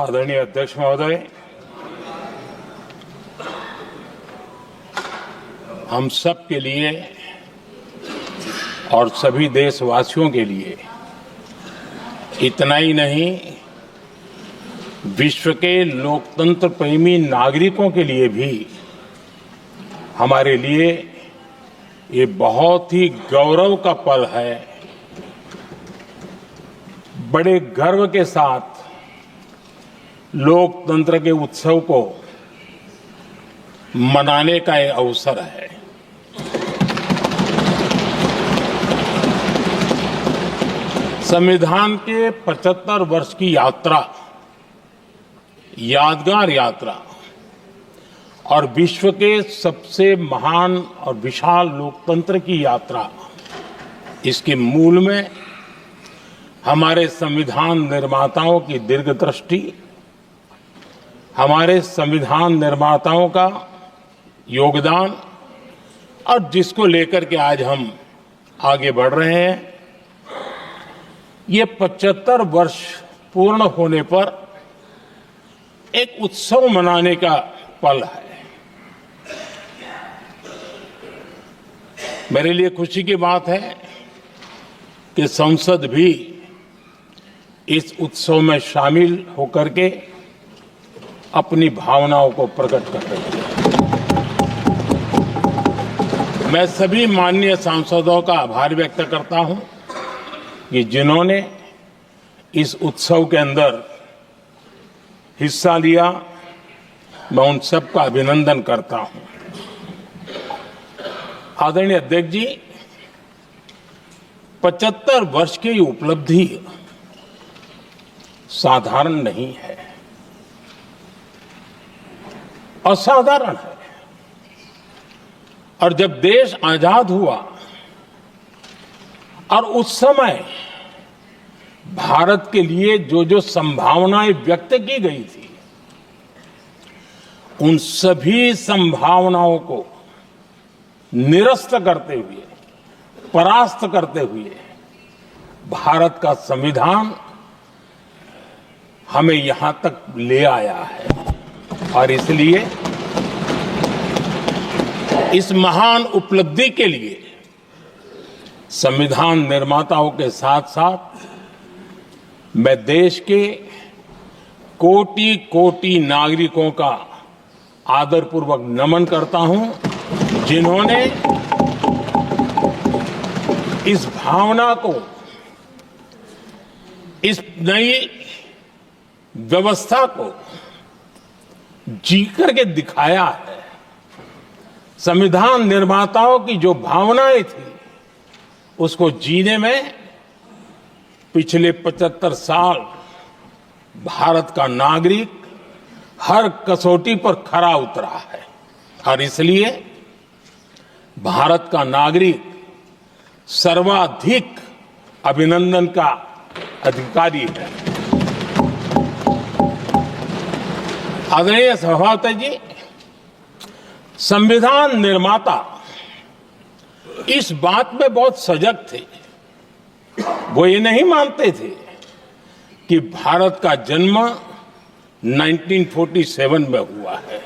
आदरणीय अध्यक्ष महोदय, हम सब के लिए और सभी देशवासियों के लिए इतना ही नहीं, विश्व के लोकतंत्र प्रेमी नागरिकों के लिए भी हमारे लिए ये बहुत ही गौरव का पल है। बड़े गर्व के साथ लोकतंत्र के उत्सव को मनाने का एक अवसर है। संविधान के 75 वर्ष की यात्रा, यादगार यात्रा और विश्व के सबसे महान और विशाल लोकतंत्र की यात्रा, इसके मूल में हमारे संविधान निर्माताओं की दीर्घदृष्टि, हमारे संविधान निर्माताओं का योगदान और जिसको लेकर के आज हम आगे बढ़ रहे हैं, ये 75 वर्ष पूर्ण होने पर एक उत्सव मनाने का पल है। मेरे लिए खुशी की बात है कि संसद भी इस उत्सव में शामिल होकर के अपनी भावनाओं को प्रकट कर रही है। मैं सभी माननीय सांसदों का आभार व्यक्त करता हूं कि जिन्होंने इस उत्सव के अंदर हिस्सा लिया। मैं उन सबका अभिनंदन करता हूं। आदरणीय अध्यक्ष जी, 75 वर्ष की उपलब्धि साधारण नहीं है, असाधारण है। और जब देश आजाद हुआ और उस समय भारत के लिए जो जो संभावनाएं व्यक्त की गई थी, उन सभी संभावनाओं को निरस्त करते हुए, परास्त करते हुए भारत का संविधान हमें यहां तक ले आया है। और इसलिए इस महान उपलब्धि के लिए संविधान निर्माताओं के साथ साथ मैं देश के कोटि कोटि नागरिकों का आदरपूर्वक नमन करता हूं, जिन्होंने इस भावना को, इस नई व्यवस्था को जी करके दिखाया है। संविधान निर्माताओं की जो भावनाएं थी, उसको जीने में पिछले 75 साल भारत का नागरिक हर कसौटी पर खरा उतरा है। और इसलिए भारत का नागरिक सर्वाधिक अभिनंदन का अधिकारी है। आदरणीय सभापति जी, संविधान निर्माता इस बात में बहुत सजग थे। वो ये नहीं मानते थे कि भारत का जन्म 1947 में हुआ है।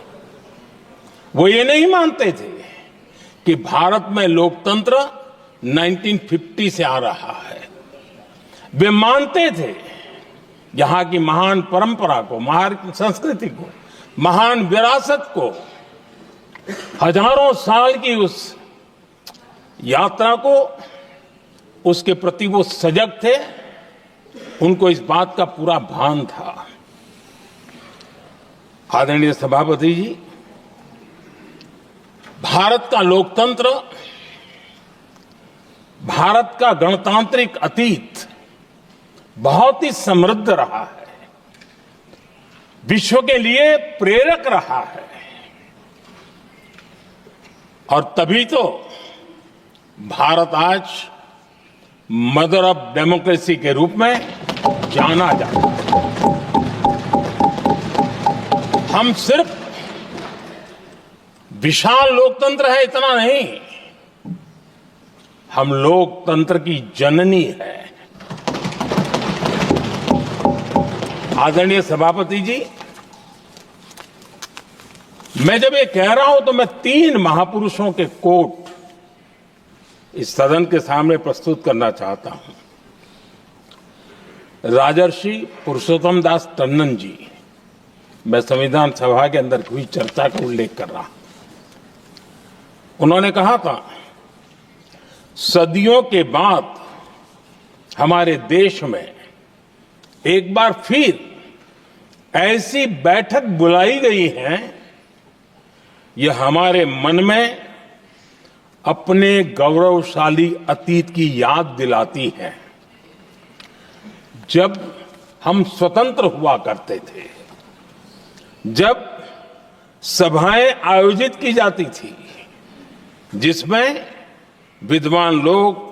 वो ये नहीं मानते थे कि भारत में लोकतंत्र 1950 से आ रहा है। वे मानते थे यहां की महान परंपरा को, महान संस्कृति को, महान विरासत को, हजारों साल की उस यात्रा को, उसके प्रति वो सजग थे। उनको इस बात का पूरा भान था। आदरणीय सभापति जी, भारत का लोकतंत्र, भारत का गणतांत्रिक अतीत बहुत ही समृद्ध रहा है, विश्व के लिए प्रेरक रहा है। और तभी तो भारत आज मदर ऑफ डेमोक्रेसी के रूप में जाना जाता है। हम सिर्फ विशाल लोकतंत्र है इतना नहीं, हम लोकतंत्र की जननी है। आदरणीय सभापति जी, मैं जब ये कह रहा हूं तो मैं 3 महापुरुषों के कोट इस सदन के सामने प्रस्तुत करना चाहता हूं। राजर्षि पुरुषोत्तम दास टंडन जी, मैं संविधान सभा के अंदर हुई चर्चा का उल्लेख कर रहा हूं। उन्होंने कहा था, सदियों के बाद हमारे देश में एक बार फिर ऐसी बैठक बुलाई गई है, यह हमारे मन में अपने गौरवशाली अतीत की याद दिलाती है, जब हम स्वतंत्र हुआ करते थे, जब सभाएं आयोजित की जाती थी जिसमें विद्वान लोग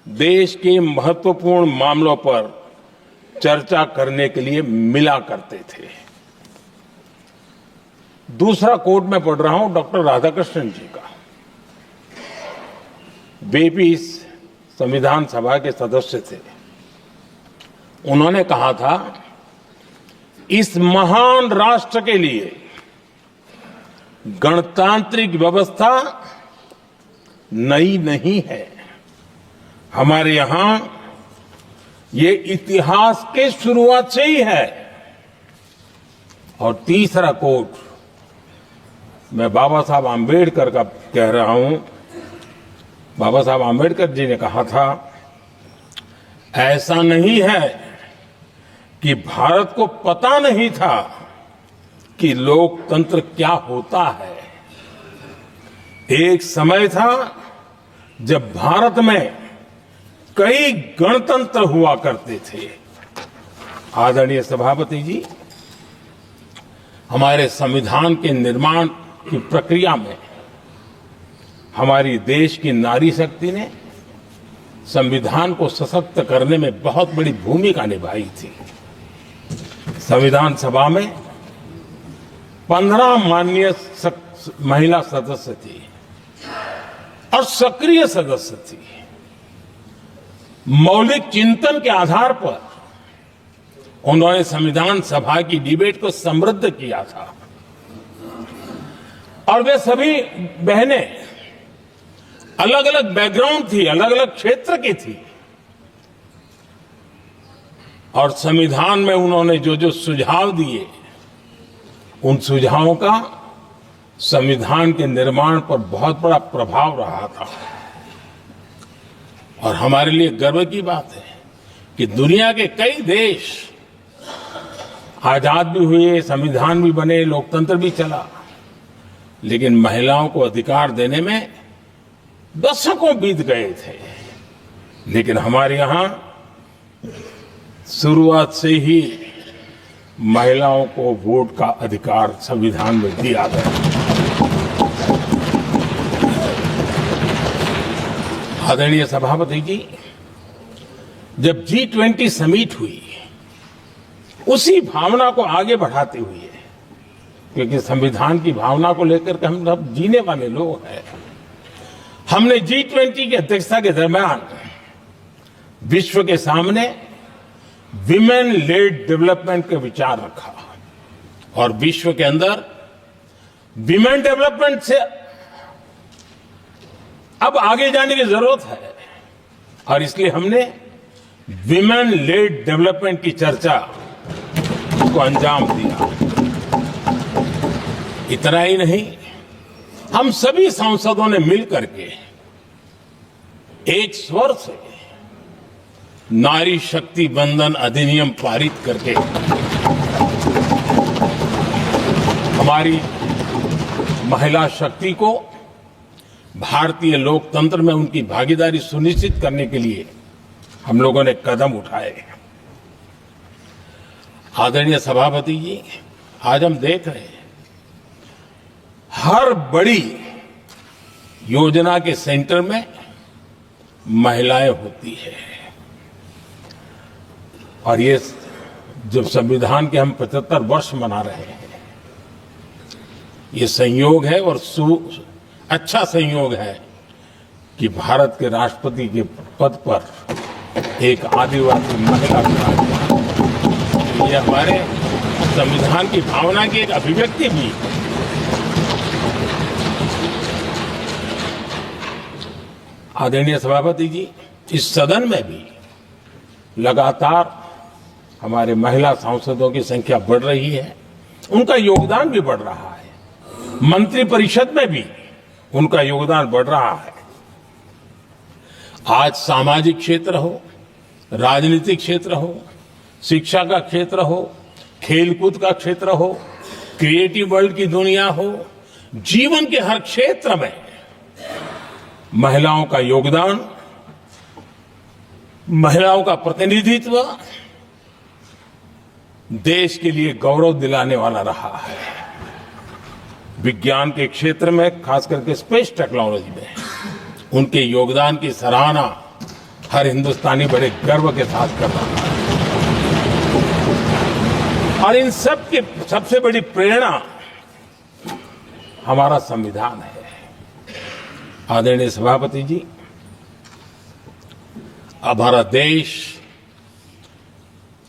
देश के महत्वपूर्ण मामलों पर चर्चा करने के लिए मिला करते थे। दूसरा कोट मैं पढ़ रहा हूं डॉक्टर राधाकृष्णन जी का। वे भी इस संविधान सभा के सदस्य थे। उन्होंने कहा था, इस महान राष्ट्र के लिए गणतांत्रिक व्यवस्था नई नहीं है। हमारे यहां ये इतिहास के शुरुआत से ही है। और तीसरा कोट मैं बाबा साहब आम्बेडकर का कह रहा हूं। बाबा साहब आम्बेडकर जी ने कहा था, ऐसा नहीं है कि भारत को पता नहीं था कि लोकतंत्र क्या होता है। एक समय था जब भारत में कई गणतंत्र हुआ करते थे। आदरणीय सभापति जी, हमारे संविधान के निर्माण की प्रक्रिया में हमारी देश की नारी शक्ति ने संविधान को सशक्त करने में बहुत बड़ी भूमिका निभाई थी। संविधान सभा में 15 माननीय महिला सदस्य थी और सक्रिय सदस्य थी। मौलिक चिंतन के आधार पर उन्होंने संविधान सभा की डिबेट को समृद्ध किया था। और वे सभी बहनें अलग अलग बैकग्राउंड थी, अलग अलग क्षेत्र की थी। और संविधान में उन्होंने जो जो सुझाव दिए, उन सुझावों का संविधान के निर्माण पर बहुत बड़ा प्रभाव रहा था। और हमारे लिए गर्व की बात है कि दुनिया के कई देश आजाद भी हुए, संविधान भी बने, लोकतंत्र भी चला, लेकिन महिलाओं को अधिकार देने में दशकों बीत गए थे। लेकिन हमारे यहां शुरुआत से ही महिलाओं को वोट का अधिकार संविधान में दिया गया। आदरणीय सभापति जी, जब G20 समिट हुई, उसी भावना को आगे बढ़ाते हुए, क्योंकि संविधान की भावना को लेकर के हम सब जीने वाले लोग हैं, हमने G20 की अध्यक्षता के दरमियान विश्व के सामने विमेन लेड डेवलपमेंट का विचार रखा। और विश्व के अंदर विमेन डेवलपमेंट से अब आगे जाने की जरूरत है। और इसलिए हमने विमेन लेड डेवलपमेंट की चर्चा को अंजाम दिया। इतना ही नहीं, हम सभी सांसदों ने मिलकर के एक स्वर से नारी शक्ति बंधन अधिनियम पारित करके हमारी महिला शक्ति को भारतीय लोकतंत्र में उनकी भागीदारी सुनिश्चित करने के लिए हम लोगों ने कदम उठाए। आदरणीय सभापति जी, आज हम देख रहे हैं हर बड़ी योजना के सेंटर में महिलाएं होती है। और ये जब संविधान के हम 75 वर्ष मना रहे हैं, ये संयोग है और अच्छा संयोग है कि भारत के राष्ट्रपति के पद पर एक आदिवासी महिला विराजमान। ये हमारे संविधान की भावना की एक अभिव्यक्ति भी है। आदरणीय सभापति जी, इस सदन में भी लगातार हमारे महिला सांसदों की संख्या बढ़ रही है, उनका योगदान भी बढ़ रहा है। मंत्रिपरिषद में भी उनका योगदान बढ़ रहा है। आज सामाजिक क्षेत्र हो, राजनीतिक क्षेत्र हो, शिक्षा का क्षेत्र हो, खेलकूद का क्षेत्र हो, क्रिएटिव वर्ल्ड की दुनिया हो, जीवन के हर क्षेत्र में महिलाओं का योगदान, महिलाओं का प्रतिनिधित्व देश के लिए गौरव दिलाने वाला रहा है। विज्ञान के क्षेत्र में, खास करके स्पेस टेक्नोलॉजी में उनके योगदान की सराहना हर हिंदुस्तानी बड़े गर्व के साथ कर रहा है। और इन सब की सबसे बड़ी प्रेरणा हमारा संविधान है। आदरणीय सभापति जी, हमारा देश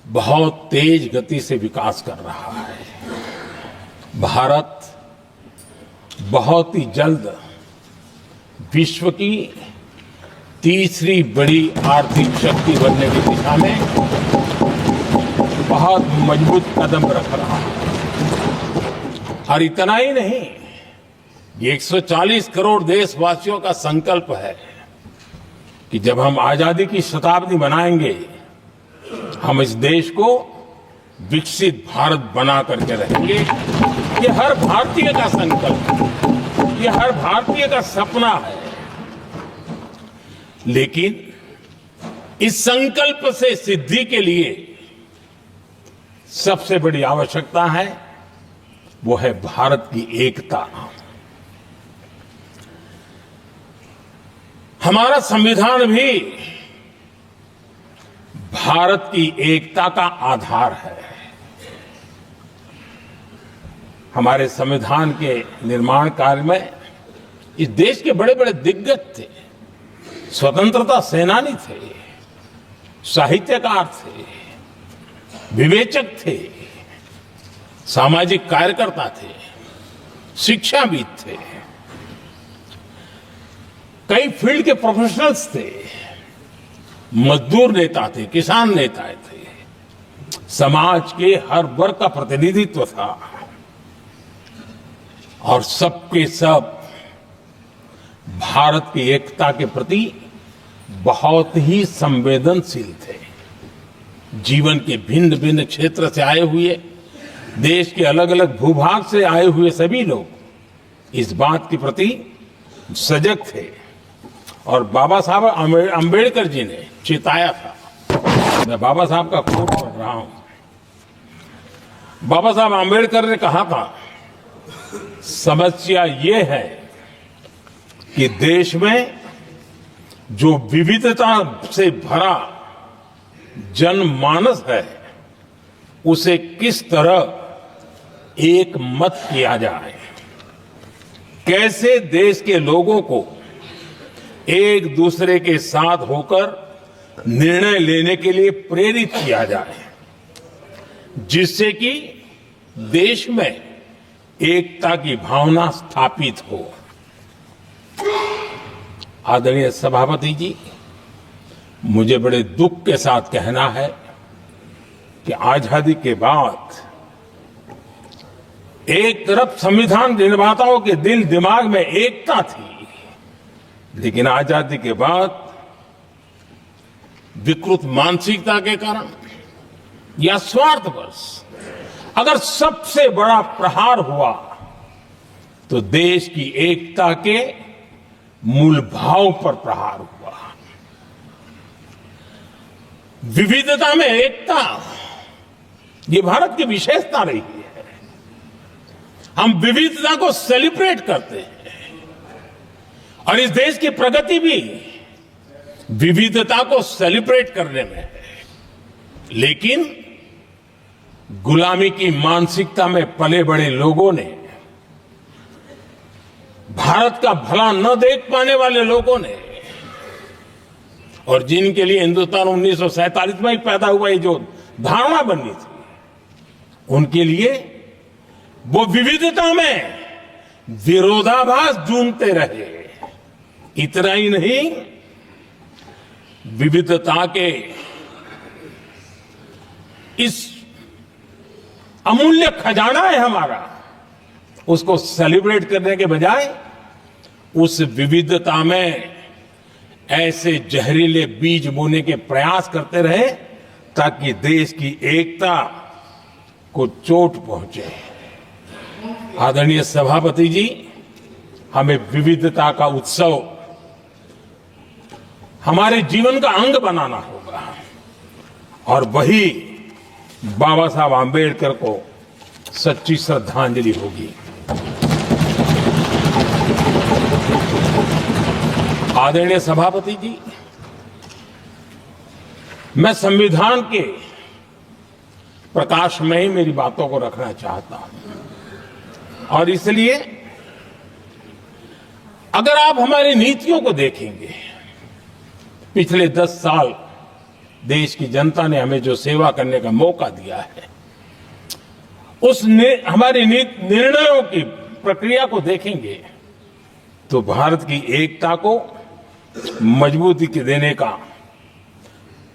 बहुत तेज गति से विकास कर रहा है। भारत बहुत ही जल्द विश्व की तीसरी बड़ी आर्थिक शक्ति बनने की दिशा में बहुत मजबूत कदम रख रहा है। और इतना ही नहीं, ये 140 करोड़ देशवासियों का संकल्प है कि जब हम आजादी की शताब्दी मनाएंगे, हम इस देश को विकसित भारत बना करके रहेंगे। ये हर भारतीय का संकल्प है, ये हर भारतीय का सपना है। लेकिन इस संकल्प से सिद्धि के लिए सबसे बड़ी आवश्यकता है, वो है भारत की एकता। हमारा संविधान भी भारत की एकता का आधार है। हमारे संविधान के निर्माण काल में इस देश के बड़े बड़े दिग्गज थे, स्वतंत्रता सेनानी थे, साहित्यकार थे, विवेचक थे, सामाजिक कार्यकर्ता थे, शिक्षाविद थे, कई फील्ड के प्रोफेशनल्स थे, मजदूर नेता थे, किसान नेता थे, समाज के हर वर्ग का प्रतिनिधित्व था और सबके सब भारत की एकता के प्रति बहुत ही संवेदनशील थे। जीवन के भिन्न भिन्न क्षेत्र से आए हुए, देश के अलग अलग भूभाग से आए हुए सभी लोग इस बात के प्रति सजग थे। और बाबा साहब अंबेडकर जी ने चेताया था। मैं बाबा साहब का कोट पढ़ रहा हूं। बाबा साहब अंबेडकर ने कहा था, समस्या ये है कि देश में जो विविधता से भरा जनमानस है, उसे किस तरह एक मत किया जाए, कैसे देश के लोगों को एक दूसरे के साथ होकर निर्णय लेने के लिए प्रेरित किया जाए, जिससे कि देश में एकता की भावना स्थापित हो। आदरणीय सभापति जी, मुझे बड़े दुख के साथ कहना है कि आजादी के बाद एक तरफ संविधान निर्माताओं के दिल दिमाग में एकता थी, लेकिन आजादी के बाद विकृत मानसिकता के कारण या स्वार्थवश अगर सबसे बड़ा प्रहार हुआ तो देश की एकता के मूल भाव पर प्रहार हुआ। विविधता में एकता, ये भारत की विशेषता रही है। हम विविधता को सेलिब्रेट करते हैं और इस देश की प्रगति भी विविधता को सेलिब्रेट करने में है। लेकिन गुलामी की मानसिकता में पले बड़े लोगों ने, भारत का भला न देख पाने वाले लोगों ने, और जिनके लिए हिंदुस्तान 1947 में ही पैदा हुआ, ये जो धारणा बनी थी उनके लिए वो विविधता में विरोधाभास ढूंढते रहे। इतना ही नहीं, विविधता के इस अमूल्य खजाना है हमारा, उसको सेलिब्रेट करने के बजाय उस विविधता में ऐसे जहरीले बीज बोने के प्रयास करते रहे ताकि देश की एकता को चोट पहुंचे। आदरणीय सभापति जी, हमें विविधता का उत्सव हमारे जीवन का अंग बनाना होगा और वही बाबा साहब आंबेडकर को सच्ची श्रद्धांजलि होगी। आदरणीय सभापति जी, मैं संविधान के प्रकाश में ही मेरी बातों को रखना चाहता हूं और इसलिए अगर आप हमारी नीतियों को देखेंगे, पिछले 10 साल देश की जनता ने हमें जो सेवा करने का मौका दिया है, हमारी निर्णयों की प्रक्रिया को देखेंगे तो भारत की एकता को मजबूती देने का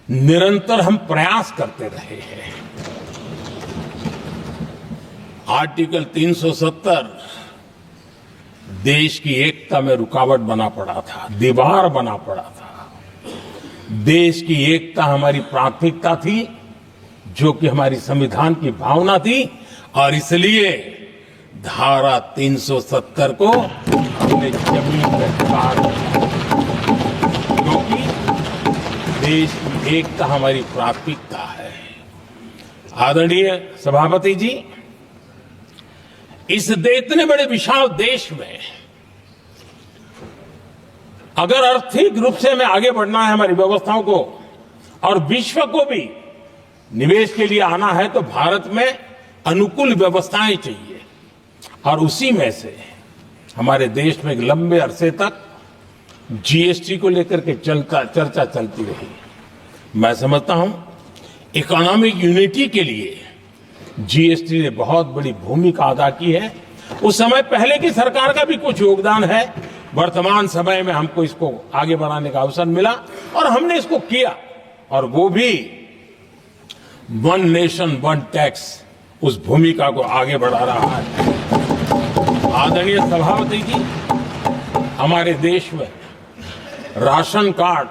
निरंतर हम प्रयास करते रहे हैं। आर्टिकल 370 देश की एकता में रुकावट बना पड़ा था, दीवार बना पड़ा था। देश की एकता हमारी प्राथमिकता थी, जो कि हमारी संविधान की भावना थी और इसलिए धारा 370 को हमने जमीन पर उतार दिया, क्योंकि देश की एकता हमारी प्राथमिकता है। आदरणीय सभापति जी, इस इतने बड़े विशाल देश में अगर आर्थिक रूप से हमें आगे बढ़ना है, हमारी व्यवस्थाओं को और विश्व को भी निवेश के लिए आना है, तो भारत में अनुकूल व्यवस्थाएं चाहिए और उसी में से हमारे देश में एक लंबे अरसे तक जीएसटी को लेकर के चर्चा चलती रही। मैं समझता हूं इकोनॉमिक यूनिटी के लिए जीएसटी ने बहुत बड़ी भूमिका अदा की है। उस समय पहले की सरकार का भी कुछ योगदान है। वर्तमान समय में हमको इसको आगे बढ़ाने का अवसर मिला और हमने इसको किया और वो भी वन नेशन वन टैक्स उस भूमिका को आगे बढ़ा रहा है। आदरणीय सभापति जी, हमारे देश में राशन कार्ड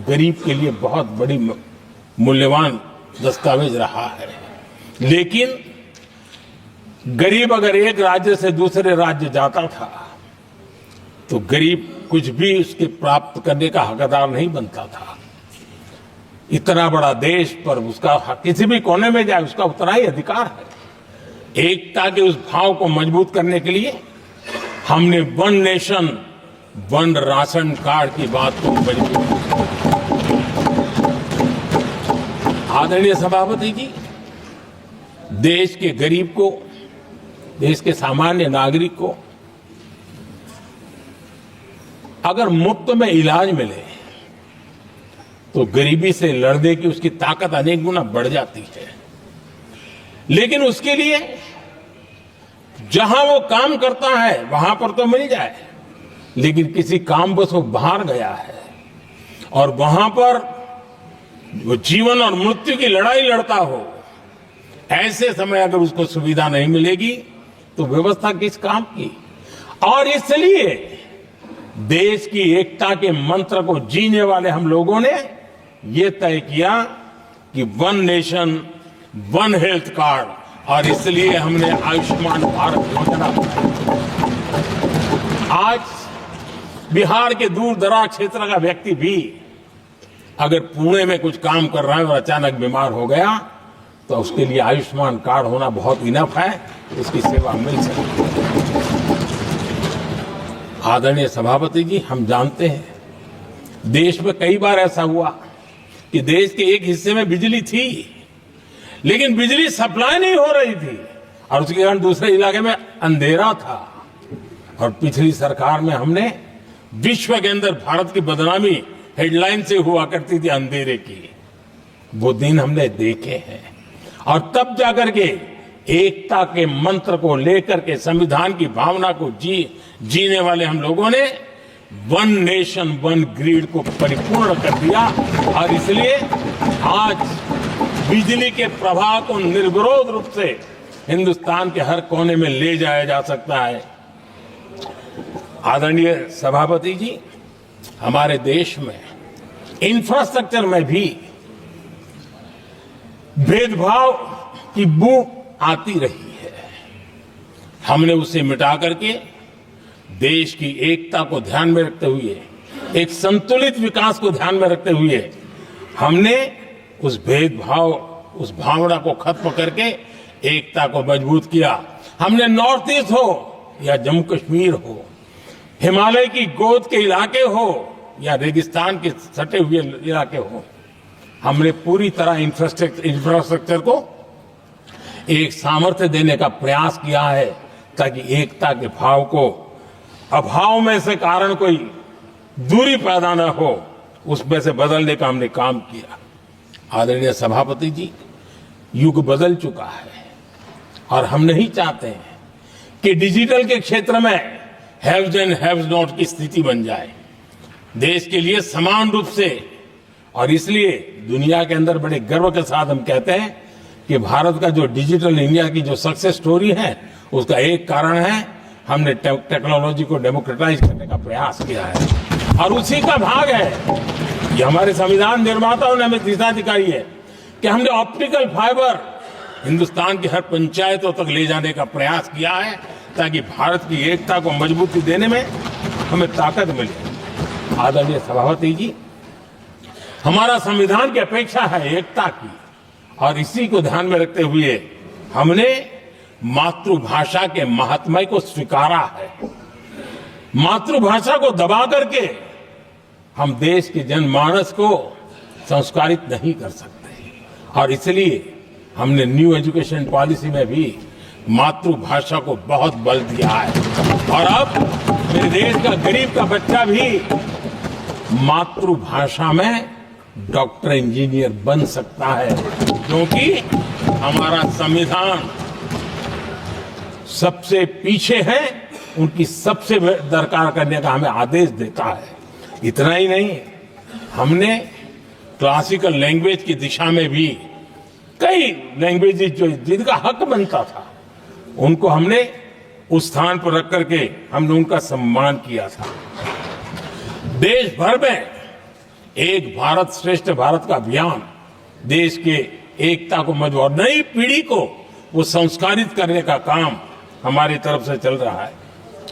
गरीब के लिए बहुत बड़ी मूल्यवान दस्तावेज रहा है, लेकिन गरीब अगर एक राज्य से दूसरे राज्य जाता था तो गरीब कुछ भी उसके प्राप्त करने का हकदार नहीं बनता था। इतना बड़ा देश पर उसका किसी भी कोने में जाए उसका उतना ही अधिकार है। एकता के उस भाव को मजबूत करने के लिए हमने one nation one ration card की बात को मजबूत। आदरणीय सभापति जी, देश के गरीब को, देश के सामान्य नागरिक को अगर मुफ्त में इलाज मिले तो गरीबी से लड़ने की उसकी ताकत अनेक गुना बढ़ जाती है। लेकिन उसके लिए जहां वो काम करता है वहां पर तो मिल जाए, लेकिन किसी काम बस वो बाहर गया है और वहां पर वो जीवन और मृत्यु की लड़ाई लड़ता हो, ऐसे समय अगर उसको सुविधा नहीं मिलेगी तो व्यवस्था किस काम की। और इसलिए देश की एकता के मंत्र को जीने वाले हम लोगों ने ये तय किया कि one nation one health card, और इसलिए हमने आयुष्मान भारत योजना बनाई। आज बिहार के दूर दराज क्षेत्र का व्यक्ति भी अगर पुणे में कुछ काम कर रहा है और अचानक बीमार हो गया तो उसके लिए आयुष्मान कार्ड होना बहुत इनफ है, उसकी सेवा मिल सकती है। आदरणीय सभापति जी, हम जानते हैं देश में कई बार ऐसा हुआ कि देश के एक हिस्से में बिजली थी लेकिन बिजली सप्लाई नहीं हो रही थी और उसके कारण दूसरे इलाके में अंधेरा था। और पिछली सरकार में हमने विश्व के अंदर भारत की बदनामी हेडलाइन से हुआ करती थी अंधेरे की, वो दिन हमने देखे हैं और तब जाकर के एकता के मंत्र को लेकर के संविधान की भावना को जीने वाले हम लोगों ने वन नेशन वन ग्रिड को परिपूर्ण कर दिया और इसलिए आज बिजली के प्रवाह को निर्विरोध रूप से हिंदुस्तान के हर कोने में ले जाया जा सकता है। आदरणीय सभापति जी, हमारे देश में इंफ्रास्ट्रक्चर में भी भेदभाव की बू आती रही है। हमने उसे मिटा करके देश की एकता को ध्यान में रखते हुए, एक संतुलित विकास को ध्यान में रखते हुए हमने उस भेदभाव, उस भावना को खत्म करके एकता को मजबूत किया। हमने नॉर्थ ईस्ट हो या जम्मू कश्मीर हो, हिमालय की गोद के इलाके हो या रेगिस्तान के सटे हुए इलाके हो, हमने पूरी तरह इंफ्रास्ट्रक्चर को एक सामर्थ्य देने का प्रयास किया है ताकि एकता के भाव को अभाव में से कारण कोई दूरी पैदा न हो, उसमें से बदलने का हमने काम किया। आदरणीय सभापति जी, युग बदल चुका है और हम नहीं चाहते हैं कि डिजिटल के क्षेत्र में हैव्स एंड हैव्स नॉट की स्थिति बन जाए। देश के लिए समान रूप से, और इसलिए दुनिया के अंदर बड़े गर्व के साथ हम कहते हैं कि भारत का जो डिजिटल इंडिया की जो सक्सेस स्टोरी है, उसका एक कारण है हमने टेक्नोलॉजी को डेमोक्रेटाइज करने का प्रयास किया है और उसी का भाग है ये हमारे संविधान निर्माताओं ने हमें दिशा दिखाई है कि हमने ऑप्टिकल फाइबर हिंदुस्तान की हर पंचायतों तक ले जाने का प्रयास किया है ताकि भारत की एकता को मजबूती देने में हमें ताकत मिले। आदरणीय सभापति जी, हमारा संविधान की अपेक्षा है एकता की और इसी को ध्यान में रखते हुए हमने मातृभाषा के महात्म्य को स्वीकारा है। मातृभाषा को दबा करके हम देश के जनमानस को संस्कारित नहीं कर सकते और इसलिए हमने न्यू एजुकेशन पॉलिसी में भी मातृभाषा को बहुत बल दिया है और अब मेरे देश का गरीब का बच्चा भी मातृभाषा में डॉक्टर इंजीनियर बन सकता है, क्योंकि हमारा संविधान सबसे पीछे है, उनकी सबसे दरकार करने का हमें आदेश देता है। इतना ही नहीं, हमने क्लासिकल लैंग्वेज की दिशा में भी कई लैंग्वेजेस जो जिनका हक बनता था उनको हमने उस स्थान पर रख करके हमने उनका सम्मान किया था। देश भर में एक भारत श्रेष्ठ भारत का अभियान देश के एकता को मजबूत, नई पीढ़ी को वो संस्कारित करने का काम हमारी तरफ से चल रहा है।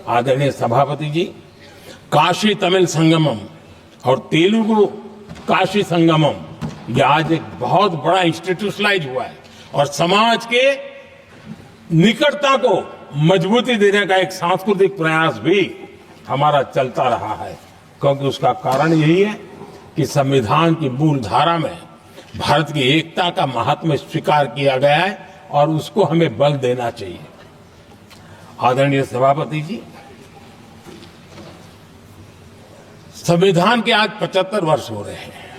आदरणीय सभापति जी, काशी तमिल संगमम और तेलुगु काशी संगमम ये आज एक बहुत बड़ा इंस्टीट्यूशनलाइज हुआ है और समाज के निकटता को मजबूती देने का एक सांस्कृतिक प्रयास भी हमारा चलता रहा है, क्योंकि उसका कारण यही है कि संविधान की मूल धारा में भारत की एकता का महात्म्य स्वीकार किया गया है और उसको हमें बल देना चाहिए। आदरणीय सभापति जी, संविधान के आज 75 वर्ष हो रहे हैं,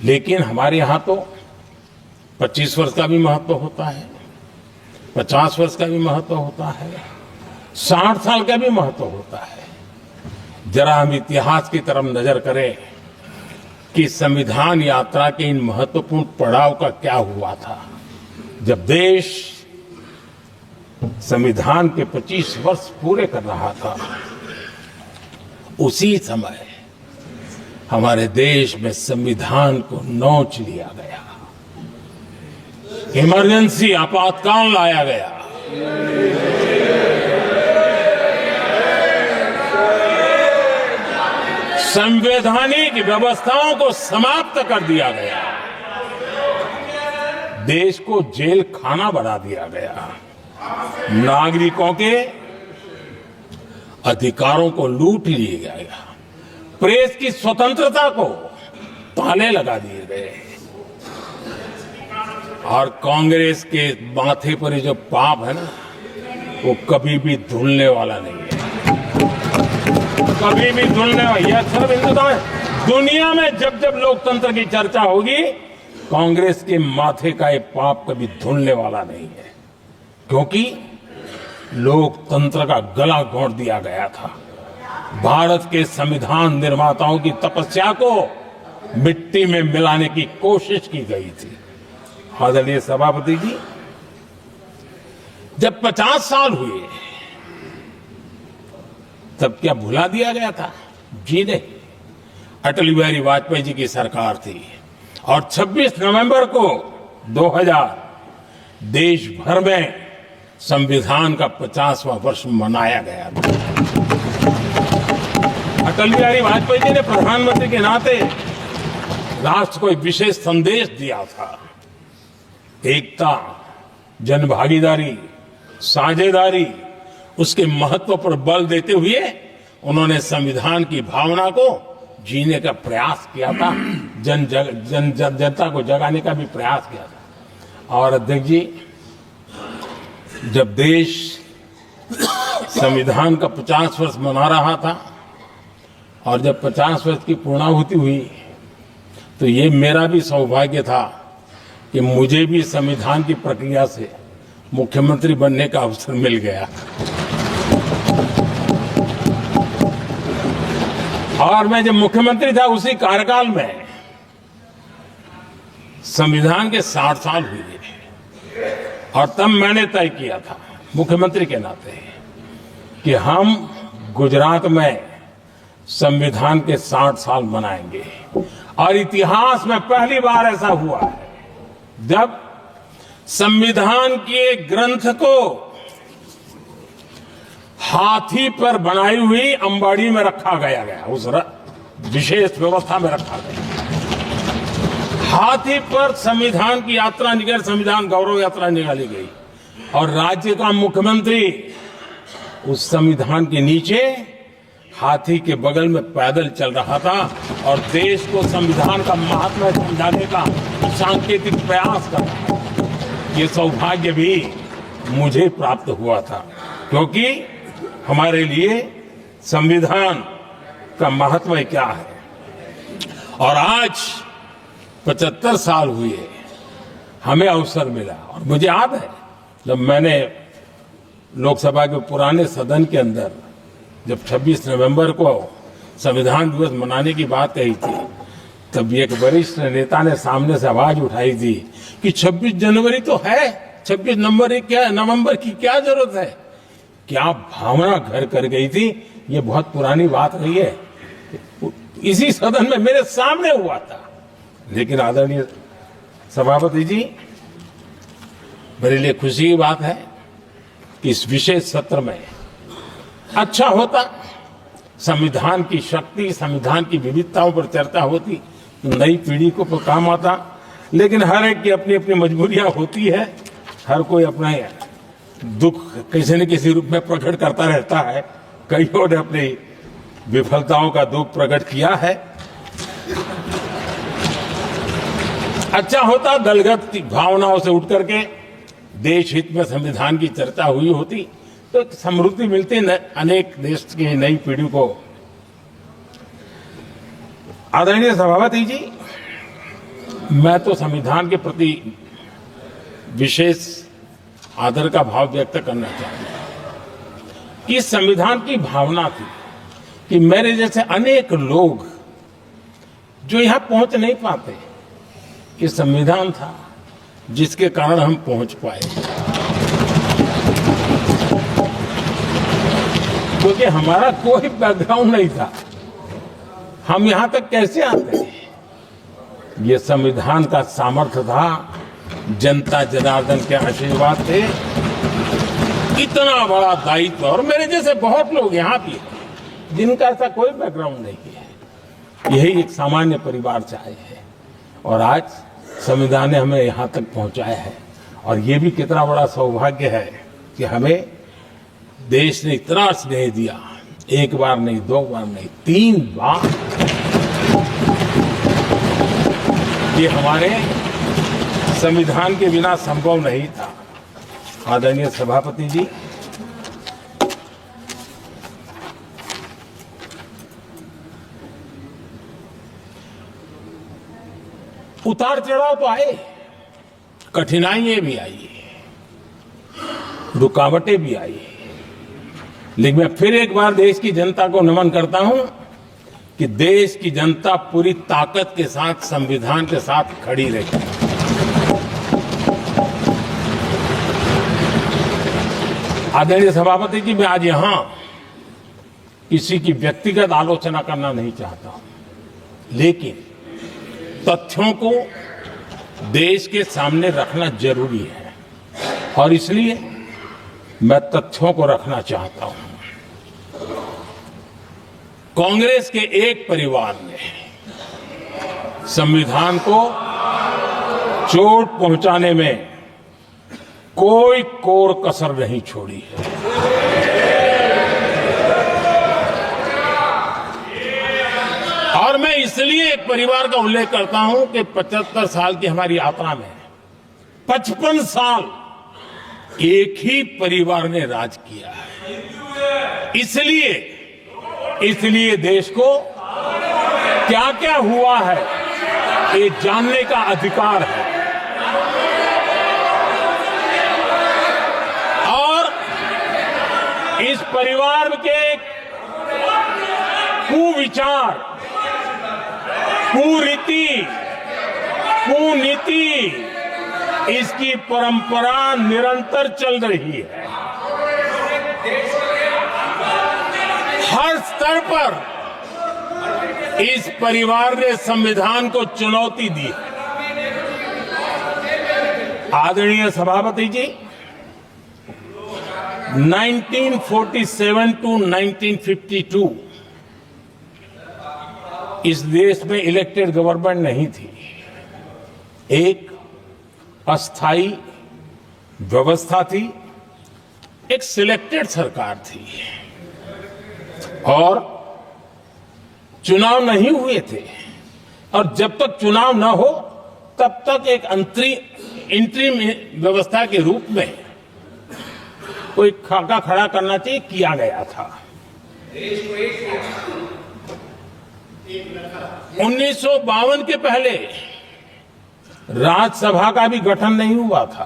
लेकिन हमारे यहां तो 25 वर्ष का भी महत्व होता है, 50 वर्ष का भी महत्व होता है, 60 साल का भी महत्व होता है। जरा हम इतिहास की तरफ नजर करें कि संविधान यात्रा के इन महत्वपूर्ण पड़ाव का क्या हुआ था। जब देश संविधान के 25 वर्ष पूरे कर रहा था, उसी समय हमारे देश में संविधान को नोच लिया गया, इमरजेंसी आपातकाल लाया गया। संवैधानिक व्यवस्थाओं को समाप्त कर दिया गया, देश को जेल खाना बना दिया गया, नागरिकों के अधिकारों को लूट लिया गया, प्रेस की स्वतंत्रता को ताले लगा दिए गए और कांग्रेस के माथे पर जो पाप है ना, वो कभी भी धुलने वाला नहीं है, कभी भी धुलने वाला। यह सिर्फ हिंदुस्तान, दुनिया में जब जब लोकतंत्र की चर्चा होगी, कांग्रेस के माथे का ये पाप कभी धुलने वाला नहीं है। क्योंकि लोकतंत्र का गला घोंट दिया गया था। भारत के संविधान निर्माताओं की तपस्या को मिट्टी में मिलाने की कोशिश की गई थी। आदरणीय सभापति जी, जब 50 साल हुए तब क्या भुला दिया गया था? जी नहीं। अटल बिहारी वाजपेयी जी की सरकार थी और 26 नवंबर को 2000 देश भर में संविधान का 50वां वर्ष मनाया गया था। अटल बिहारी वाजपेयी जी ने प्रधानमंत्री के नाते राष्ट्र को एक विशेष संदेश दिया था। एकता, जनभागीदारी, साझेदारी, उसके महत्व पर बल देते हुए उन्होंने संविधान की भावना को जीने का प्रयास किया था। जनता को जगाने का भी प्रयास किया था। और अध्यक्ष जी, जब देश संविधान का 50 वर्ष मना रहा था और जब 50 वर्ष की पूर्णाहुति हुई तो ये मेरा भी सौभाग्य था कि मुझे भी संविधान की प्रक्रिया से मुख्यमंत्री बनने का अवसर मिल गया। और मैं जब मुख्यमंत्री था उसी कार्यकाल में संविधान के 60 साल हुए और तब मैंने तय किया था मुख्यमंत्री के नाते कि हम गुजरात में संविधान के 60 साल मनाएंगे। और इतिहास में पहली बार ऐसा हुआ है जब संविधान के ग्रंथ को हाथी पर बनाई हुई अंबाड़ी में रखा गया उस विशेष व्यवस्था में रखा गया। हाथी पर संविधान की यात्रा निकल, संविधान गौरव यात्रा निकाली गई और राज्य का मुख्यमंत्री उस संविधान के नीचे हाथी के बगल में पैदल चल रहा था और देश को संविधान का महात्मा समझाने का सांकेतिक प्रयास कर रहा था। ये सौभाग्य भी मुझे प्राप्त हुआ था क्योंकि हमारे लिए संविधान का महत्व क्या है। और आज 75 साल हुए हमें अवसर मिला। और मुझे याद है जब मैंने लोकसभा के पुराने सदन के अंदर जब 26 नवंबर को संविधान दिवस मनाने की बात कही थी तब एक वरिष्ठ नेता ने सामने से आवाज उठाई थी कि 26 जनवरी तो है, 26 नवंबर की क्या जरूरत है। क्या भावना घर कर गई थी। ये बहुत पुरानी बात नहीं है, इसी सदन में मेरे सामने हुआ था। लेकिन आदरणीय सभापति जी, मेरे लिए खुशी की बात है कि इस विशेष सत्र में अच्छा होता, संविधान की शक्ति, संविधान की विविधताओं पर चर्चा होती, नई पीढ़ी को काम आता। लेकिन हर एक की अपनी अपनी मजबूरियां होती है, हर कोई अपना दुख किसी न किसी रूप में प्रकट करता रहता है। कईयों ने अपनी विफलताओं का दुख प्रकट किया है। अच्छा होता दलगत भावनाओं से उठ करके देश हित में संविधान की चर्चा हुई होती तो समृद्धि मिलती अनेक देश की नई पीढ़ी को। आदरणीय सभापति जी, मैं तो संविधान के प्रति विशेष आदर का भाव व्यक्त करना चाहूंगा कि संविधान की भावना थी कि मेरे जैसे अनेक लोग जो यहां पहुंच नहीं पाते, ये संविधान था जिसके कारण हम पहुंच पाए। क्योंकि हमारा कोई बैकग्राउंड नहीं था, हम यहां तक कैसे आते। ये संविधान का सामर्थ्य था, जनता जनार्दन के आशीर्वाद थे। इतना बड़ा दायित्व, और मेरे जैसे बहुत लोग यहाँ भी हैं जिनका ऐसा कोई बैकग्राउंड नहीं है, यही एक सामान्य परिवार से आए हैं और आज संविधान ने हमें यहाँ तक पहुँचाया है। और ये भी कितना बड़ा सौभाग्य है कि हमें देश ने इतना स्नेह दिया, एक बार नहीं, दो बार नहीं, 3 बार। ये हमारे संविधान के बिना संभव नहीं था। आदरणीय सभापति जी, उतार चढ़ाव तो आए, कठिनाइयां भी आई, रुकावटें भी आई, लेकिन मैं फिर एक बार देश की जनता को नमन करता हूं कि देश की जनता पूरी ताकत के साथ संविधान के साथ खड़ी रही। आदरणीय सभापति जी, मैं आज यहां किसी की व्यक्तिगत आलोचना करना नहीं चाहता हूं, लेकिन तथ्यों को देश के सामने रखना जरूरी है और इसलिए मैं तथ्यों को रखना चाहता हूं। कांग्रेस के एक परिवार ने संविधान को चोट पहुंचाने में कोई कोर कसर नहीं छोड़ी है। और मैं इसलिए एक परिवार का उल्लेख करता हूं कि 75 साल की हमारी यात्रा में 55 साल एक ही परिवार ने राज किया है। इसलिए देश को क्या क्या हुआ है ये जानने का अधिकार है और इस परिवार के कुविचार, कुरीति, कुनीति, इसकी परंपरा निरंतर चल रही है। हर स्तर पर इस परिवार ने संविधान को चुनौती दी। आदरणीय सभापति जी, 1947 टू 1952 इस देश में इलेक्टेड गवर्नमेंट नहीं थी। एक अस्थाई व्यवस्था थी, एक सिलेक्टेड सरकार थी और चुनाव नहीं हुए थे और जब तक चुनाव न हो तब तक एक इंटरिम व्यवस्था के रूप में कोई खाका खड़ा करना चाहिए, किया गया था। 1952 के पहले राज्यसभा का भी गठन नहीं हुआ था,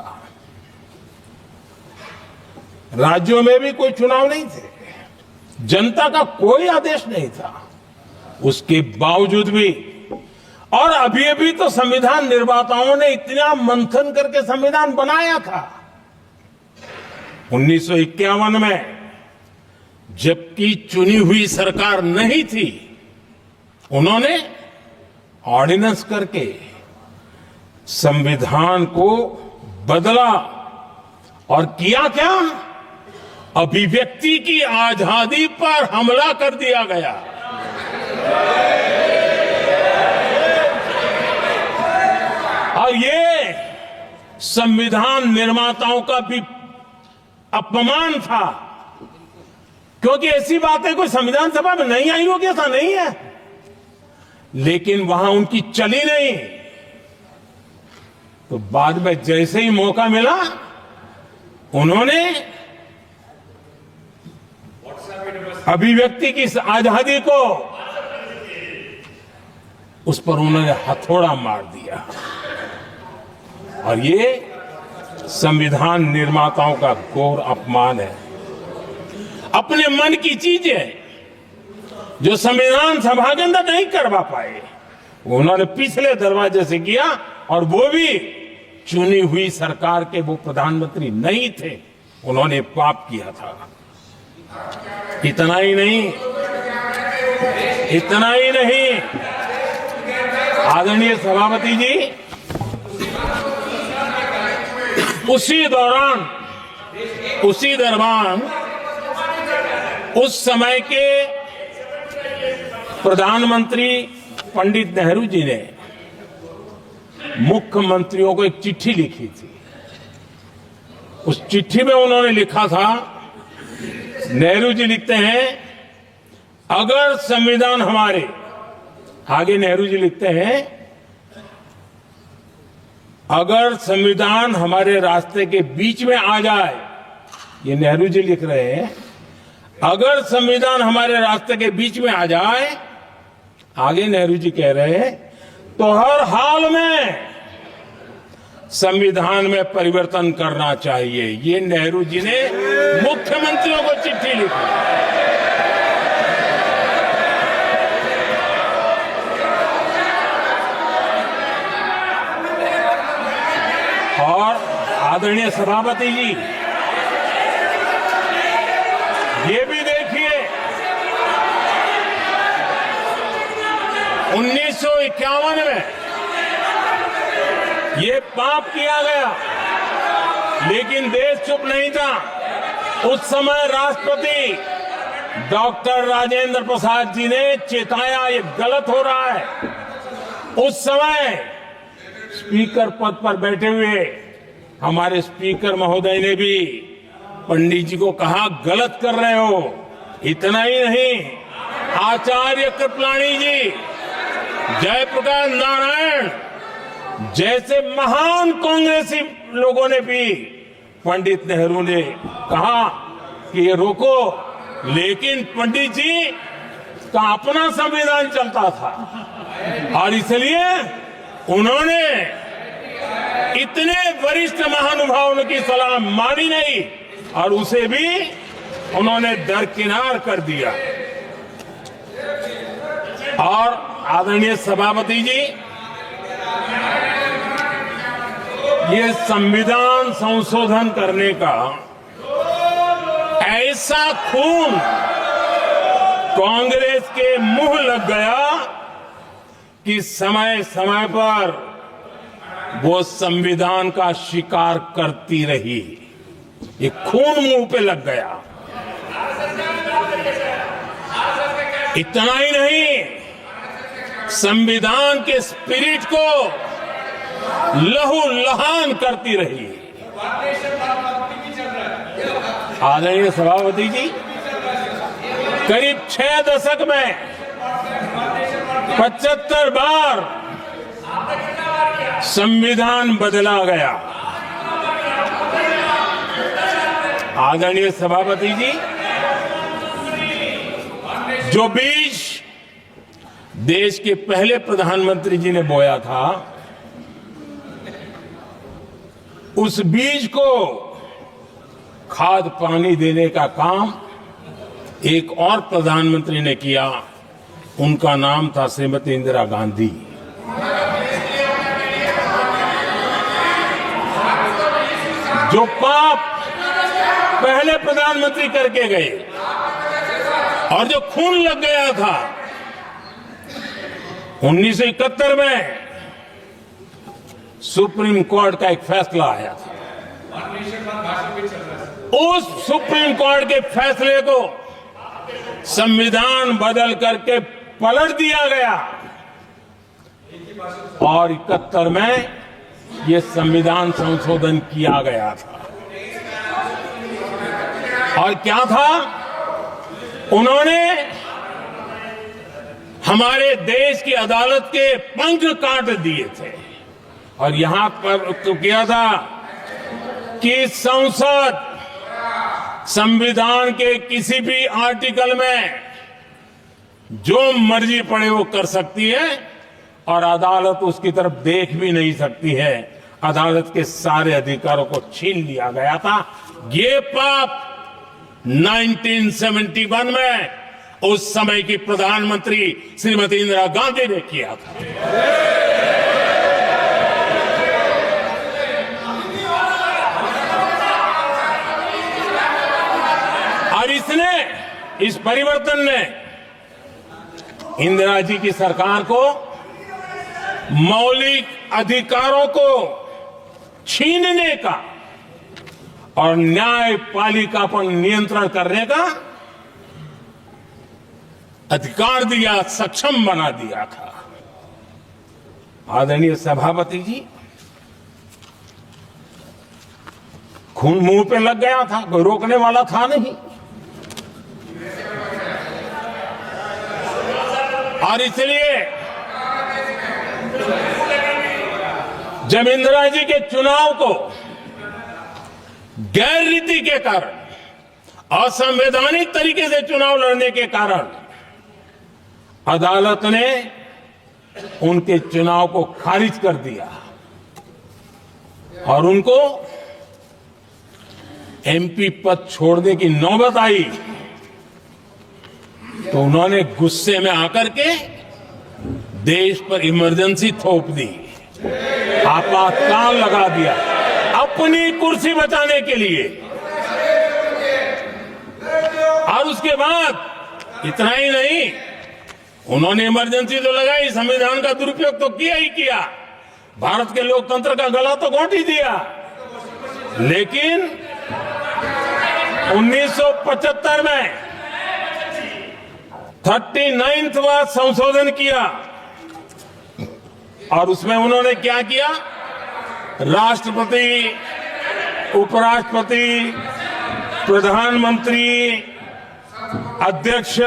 राज्यों में भी कोई चुनाव नहीं थे, जनता का कोई आदेश नहीं था। उसके बावजूद भी और अभी तो संविधान निर्माताओं ने इतना मंथन करके संविधान बनाया था। 1951 में जबकि चुनी हुई सरकार नहीं थी, उन्होंने ऑर्डिनेंस करके संविधान को बदला और किया क्या? अभिव्यक्ति की आजादी पर हमला कर दिया गया। और ये संविधान निर्माताओं का भी अपमान था, क्योंकि ऐसी बातें कोई संविधान सभा में नहीं आई होगी, ऐसा नहीं है, लेकिन वहां उनकी चली नहीं। तो बाद में जैसे ही मौका मिला, उन्होंने अभिव्यक्ति की इस आजादी को, उस पर उन्होंने हथौड़ा मार दिया। और ये संविधान निर्माताओं का घोर अपमान है। अपने मन की चीजें जो संविधान सभा के अंदर नहीं करवा पाए, उन्होंने पिछले दरवाजे से किया, और वो भी चुनी हुई सरकार के वो प्रधानमंत्री नहीं थे, उन्होंने पाप किया था। इतना ही नहीं, आदरणीय सभापति जी, उसी दौरान उस समय के प्रधानमंत्री पंडित नेहरू जी ने मुख्यमंत्रियों को एक चिट्ठी लिखी थी। उस चिट्ठी में उन्होंने लिखा था, नेहरू जी लिखते हैं, अगर संविधान हमारे, आगे नेहरू जी लिखते हैं, अगर संविधान हमारे रास्ते के बीच में आ जाए, ये नेहरू जी लिख रहे हैं, अगर संविधान हमारे रास्ते के बीच में आ जाए, आगे नेहरू जी कह रहे हैं, तो हर हाल में संविधान में परिवर्तन करना चाहिए। ये नेहरू जी ने मुख्यमंत्रियों को चिट्ठी लिखी। और आदरणीय सभापति जी, ये भी देखिए 1951 में ये पाप किया गया, लेकिन देश चुप नहीं था। उस समय राष्ट्रपति डॉक्टर राजेंद्र प्रसाद जी ने चेताया ये गलत हो रहा है। उस समय स्पीकर पद पर बैठे हुए हमारे स्पीकर महोदय ने भी पंडित जी को कहा गलत कर रहे हो। इतना ही नहीं, आचार्य कृपलानी जी, जयप्रकाश नारायण जैसे महान कांग्रेसी लोगों ने भी पंडित नेहरू ने कहा कि ये रोको, लेकिन पंडित जी का अपना संविधान चलता था और इसलिए उन्होंने इतने वरिष्ठ महानुभावों की सलाह मानी नहीं और उसे भी उन्होंने दरकिनार कर दिया। और आदरणीय सभापति जी, ये संविधान संशोधन करने का ऐसा खून कांग्रेस के मुंह लग गया कि समय समय पर वो संविधान का शिकार करती रही। ये खून मुंह पे लग गया। इतना ही नहीं, संविधान के स्पिरिट को लहू लहान करती रही। आदरणीय सभापति जी, करीब 6 दशक में 75 बार संविधान बदला गया। आदरणीय सभापति जी, जो बीज देश के पहले प्रधानमंत्री जी ने बोया था, उस बीज को खाद पानी देने का काम एक और प्रधानमंत्री ने किया। उनका नाम था श्रीमती इंदिरा गांधी। जो पाप पहले प्रधानमंत्री करके गए और जो खून लग गया था 1971 में, सुप्रीम कोर्ट का एक फैसला आया था। उस सुप्रीम कोर्ट के फैसले को संविधान बदल करके पलट दिया गया और 71 में ये संविधान संशोधन किया गया था। और क्या था, उन्होंने हमारे देश की अदालत के पंख काट दिए थे और यहां पर तो किया था कि संसद संविधान के किसी भी आर्टिकल में जो मर्जी पड़े वो कर सकती है और अदालत उसकी तरफ देख भी नहीं सकती है। अदालत के सारे अधिकारों को छीन लिया गया था। ये पाप 1971 में उस समय की प्रधानमंत्री श्रीमती इंदिरा गांधी ने किया था। और इस परिवर्तन ने इंदिरा जी की सरकार को मौलिक अधिकारों को छीनने का और न्यायपालिका पर नियंत्रण करने का अधिकार दिया, सक्षम बना दिया था। आदरणीय सभापति जी, खून मुंह पे लग गया था, कोई रोकने वाला था नहीं। और इसलिए जब इंदिरा जी के चुनाव को गैर रीति के कारण, असंवैधानिक तरीके से चुनाव लड़ने के कारण अदालत ने उनके चुनाव को खारिज कर दिया और उनको एमपी पद छोड़ने की नौबत आई तो उन्होंने गुस्से में आकर के देश पर इमरजेंसी थोप दी, आपातकाल लगा दिया अपनी कुर्सी बचाने के लिए। और उसके बाद इतना ही नहीं, उन्होंने इमरजेंसी तो लगाई, संविधान का दुरुपयोग तो किया ही किया, भारत के लोकतंत्र का गला तो घोंट ही दिया। लेकिन 1975 में 39वां संशोधन किया और उसमें उन्होंने क्या किया, राष्ट्रपति, उपराष्ट्रपति, प्रधानमंत्री, अध्यक्ष,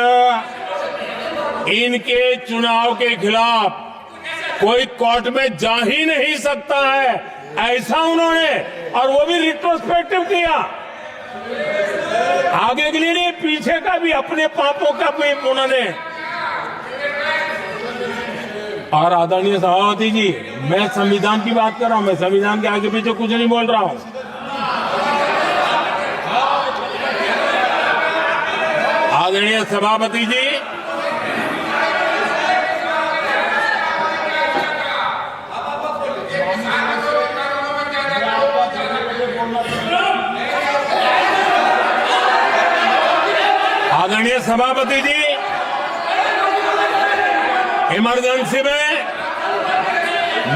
इनके चुनाव के खिलाफ कोई कोर्ट में जा ही नहीं सकता है, ऐसा उन्होंने, और वो भी रिट्रोस्पेक्टिव किया, आगे के लिए नहीं, पीछे का भी, अपने पापों का भी उन्होंने। और आदरणीय सभापति जी, मैं संविधान की बात कर रहा हूं, मैं संविधान के आगे पीछे कुछ नहीं बोल रहा हूं। आदरणीय सभापति जी, आदरणीय सभापति जी, इमरजेंसी में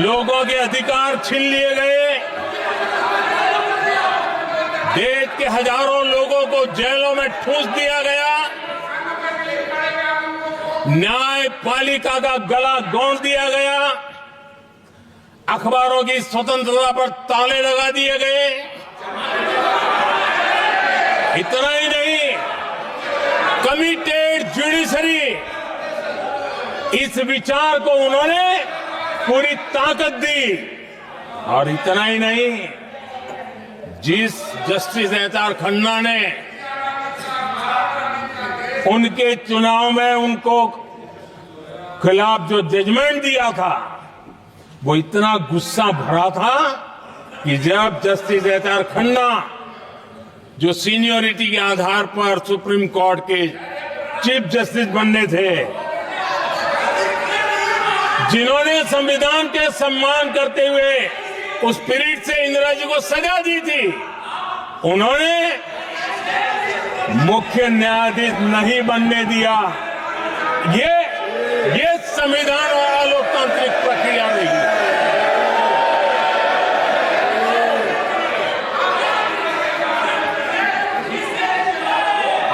लोगों के अधिकार छीन लिए गए, देश के हजारों लोगों को जेलों में ठूंस दिया गया, न्यायपालिका का गला घोंट दिया गया, अखबारों की स्वतंत्रता पर ताले लगा दिए गए। इतना ही नहीं, कमिटेड जुडिशरी, इस विचार को उन्होंने पूरी ताकत दी। और इतना ही नहीं, जिस जस्टिस एच.आर. खन्ना ने उनके चुनाव में उनको खिलाफ जो जजमेंट दिया था, वो इतना गुस्सा भरा था कि जब जस्टिस एच.आर. खन्ना, जो सीनियरिटी के आधार पर सुप्रीम कोर्ट के चीफ जस्टिस बनने थे, जिन्होंने संविधान के सम्मान करते हुए उस स्पिरिट से इंदिरा जी को सजा दी थी, उन्होंने मुख्य न्यायाधीश नहीं बनने दिया। ये संविधान और लोकतांत्रिक प्रक्रिया रही।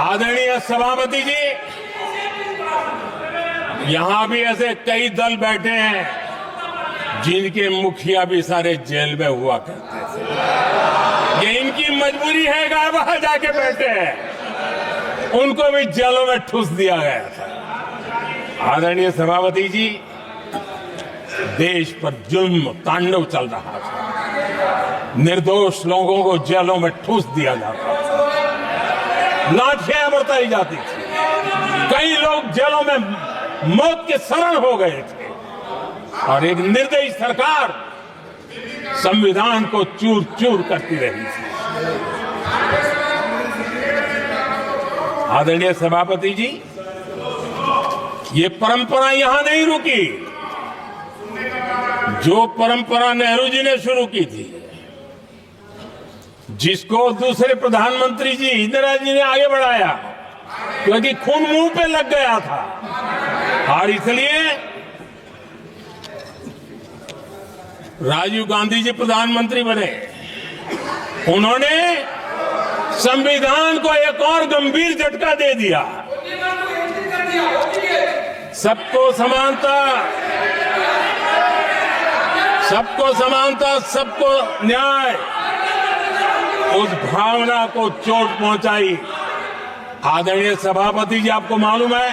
आदरणीय सभापति जी, यहां भी ऐसे कई दल बैठे हैं जिनके मुखिया भी सारे जेल में हुआ करते थे। ये इनकी मजबूरी है कि वहां जाके बैठे हैं, उनको भी जेलों में ठूस दिया गया था। आदरणीय सभापति जी, देश पर जुल्म तांडव चल रहा था, निर्दोष लोगों को जेलों में ठूस दिया जाता था, लाठियां बरताई जाती थी, कई लोग जेलों में मौत के शरण हो गए थे, और एक निर्दयी सरकार संविधान को चूर चूर करती रही थी। आदरणीय सभापति जी, ये परंपरा यहां नहीं रुकी। जो परंपरा नेहरू जी ने शुरू की थी, जिसको दूसरे प्रधानमंत्री जी इंदिरा जी ने आगे बढ़ाया, क्योंकि खून मुंह पे लग गया था, और इसलिए राजीव गांधी जी प्रधानमंत्री बने। उन्होंने संविधान को एक और गंभीर झटका दे दिया। सबको समानता, सबको समानता, सबको न्याय, उस भावना को चोट पहुंचाई। आदरणीय सभापति जी, आपको मालूम है,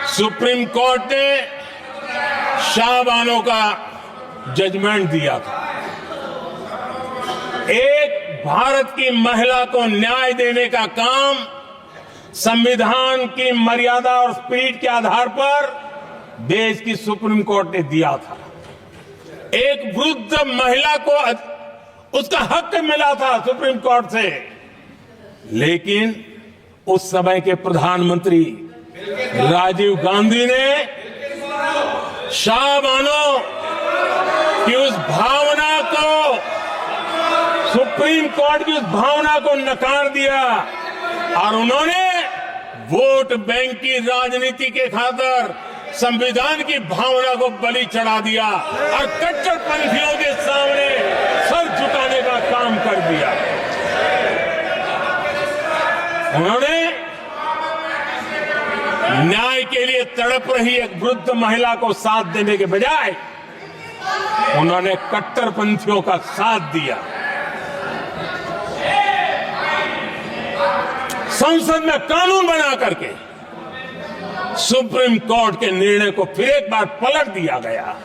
सुप्रीम कोर्ट ने शाहबानो का जजमेंट दिया था। एक भारत की महिला को न्याय देने का काम संविधान की मर्यादा और स्पिरिट के आधार पर देश की सुप्रीम कोर्ट ने दिया था। एक वृद्ध महिला को उसका हक मिला था सुप्रीम कोर्ट से, लेकिन उस समय के प्रधानमंत्री राजीव गांधी ने शाह मानो कि उस भावना को, सुप्रीम कोर्ट की उस भावना को नकार दिया और उन्होंने वोट बैंक की राजनीति के खातिर संविधान की भावना को बलि चढ़ा दिया और कट्टरपंथियों के सामने सर झुकाने का काम कर दिया। उन्होंने न्याय के लिए तड़प रही एक वृद्ध महिला को साथ देने के बजाय उन्होंने कट्टरपंथियों का साथ दिया। संसद में कानून बना करके सुप्रीम कोर्ट के निर्णय को फिर एक बार पलट दिया गया।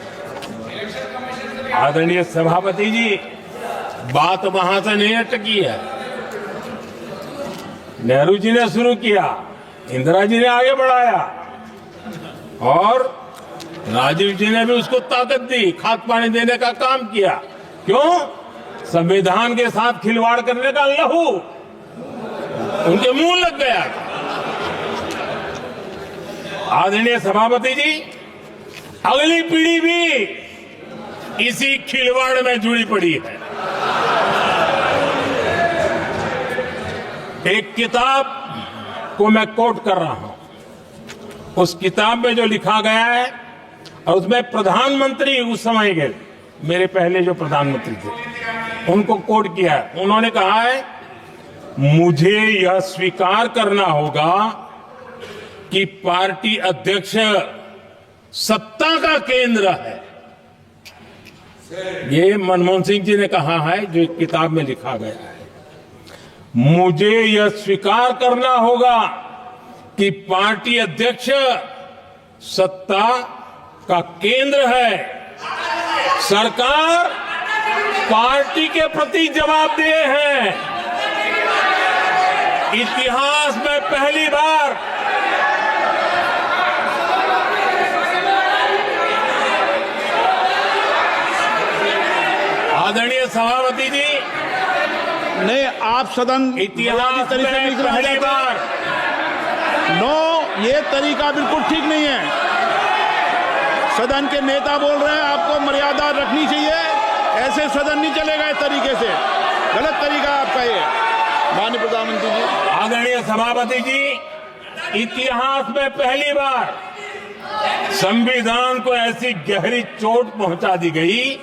आदरणीय सभापति जी, बात वहां से नहीं अटकी है। नेहरू जी ने शुरू किया, इंदिरा जी ने आगे बढ़ाया और राजीव जी ने भी उसको ताकत दी, खाद पानी देने का काम किया। क्यों? संविधान के साथ खिलवाड़ करने का लहू उनके मुंह लग गया। आदरणीय सभापति जी, अगली पीढ़ी भी इसी खिलवाड़ में जुड़ी पड़ी है। एक किताब को मैं कोट कर रहा हूं। उस किताब में जो लिखा गया है और उसमें प्रधानमंत्री उस समय के मेरे पहले जो प्रधानमंत्री थे उनको कोट किया है। उन्होंने कहा है, मुझे यह स्वीकार करना होगा कि पार्टी अध्यक्ष सत्ता का केंद्र है। ये मनमोहन सिंह जी ने कहा है, जो किताब में लिखा गया है। मुझे यह स्वीकार करना होगा कि पार्टी अध्यक्ष सत्ता का केंद्र है। सरकार पार्टी के प्रति जवाबदेह है। इतिहास में पहली बार आदरणीय सभापति जी, नहीं, आप सदन इतिहास तरीके में पहली बार नो, ये तरीका बिल्कुल ठीक नहीं है। सदन के नेता बोल रहे हैं, आपको मर्यादा रखनी चाहिए। ऐसे सदन नहीं चलेगा इस तरीके से, गलत तरीका आपका ये। माननीय प्रधानमंत्री जी, आदरणीय सभापति जी, इतिहास में पहली बार संविधान को ऐसी गहरी चोट पहुंचा दी गई।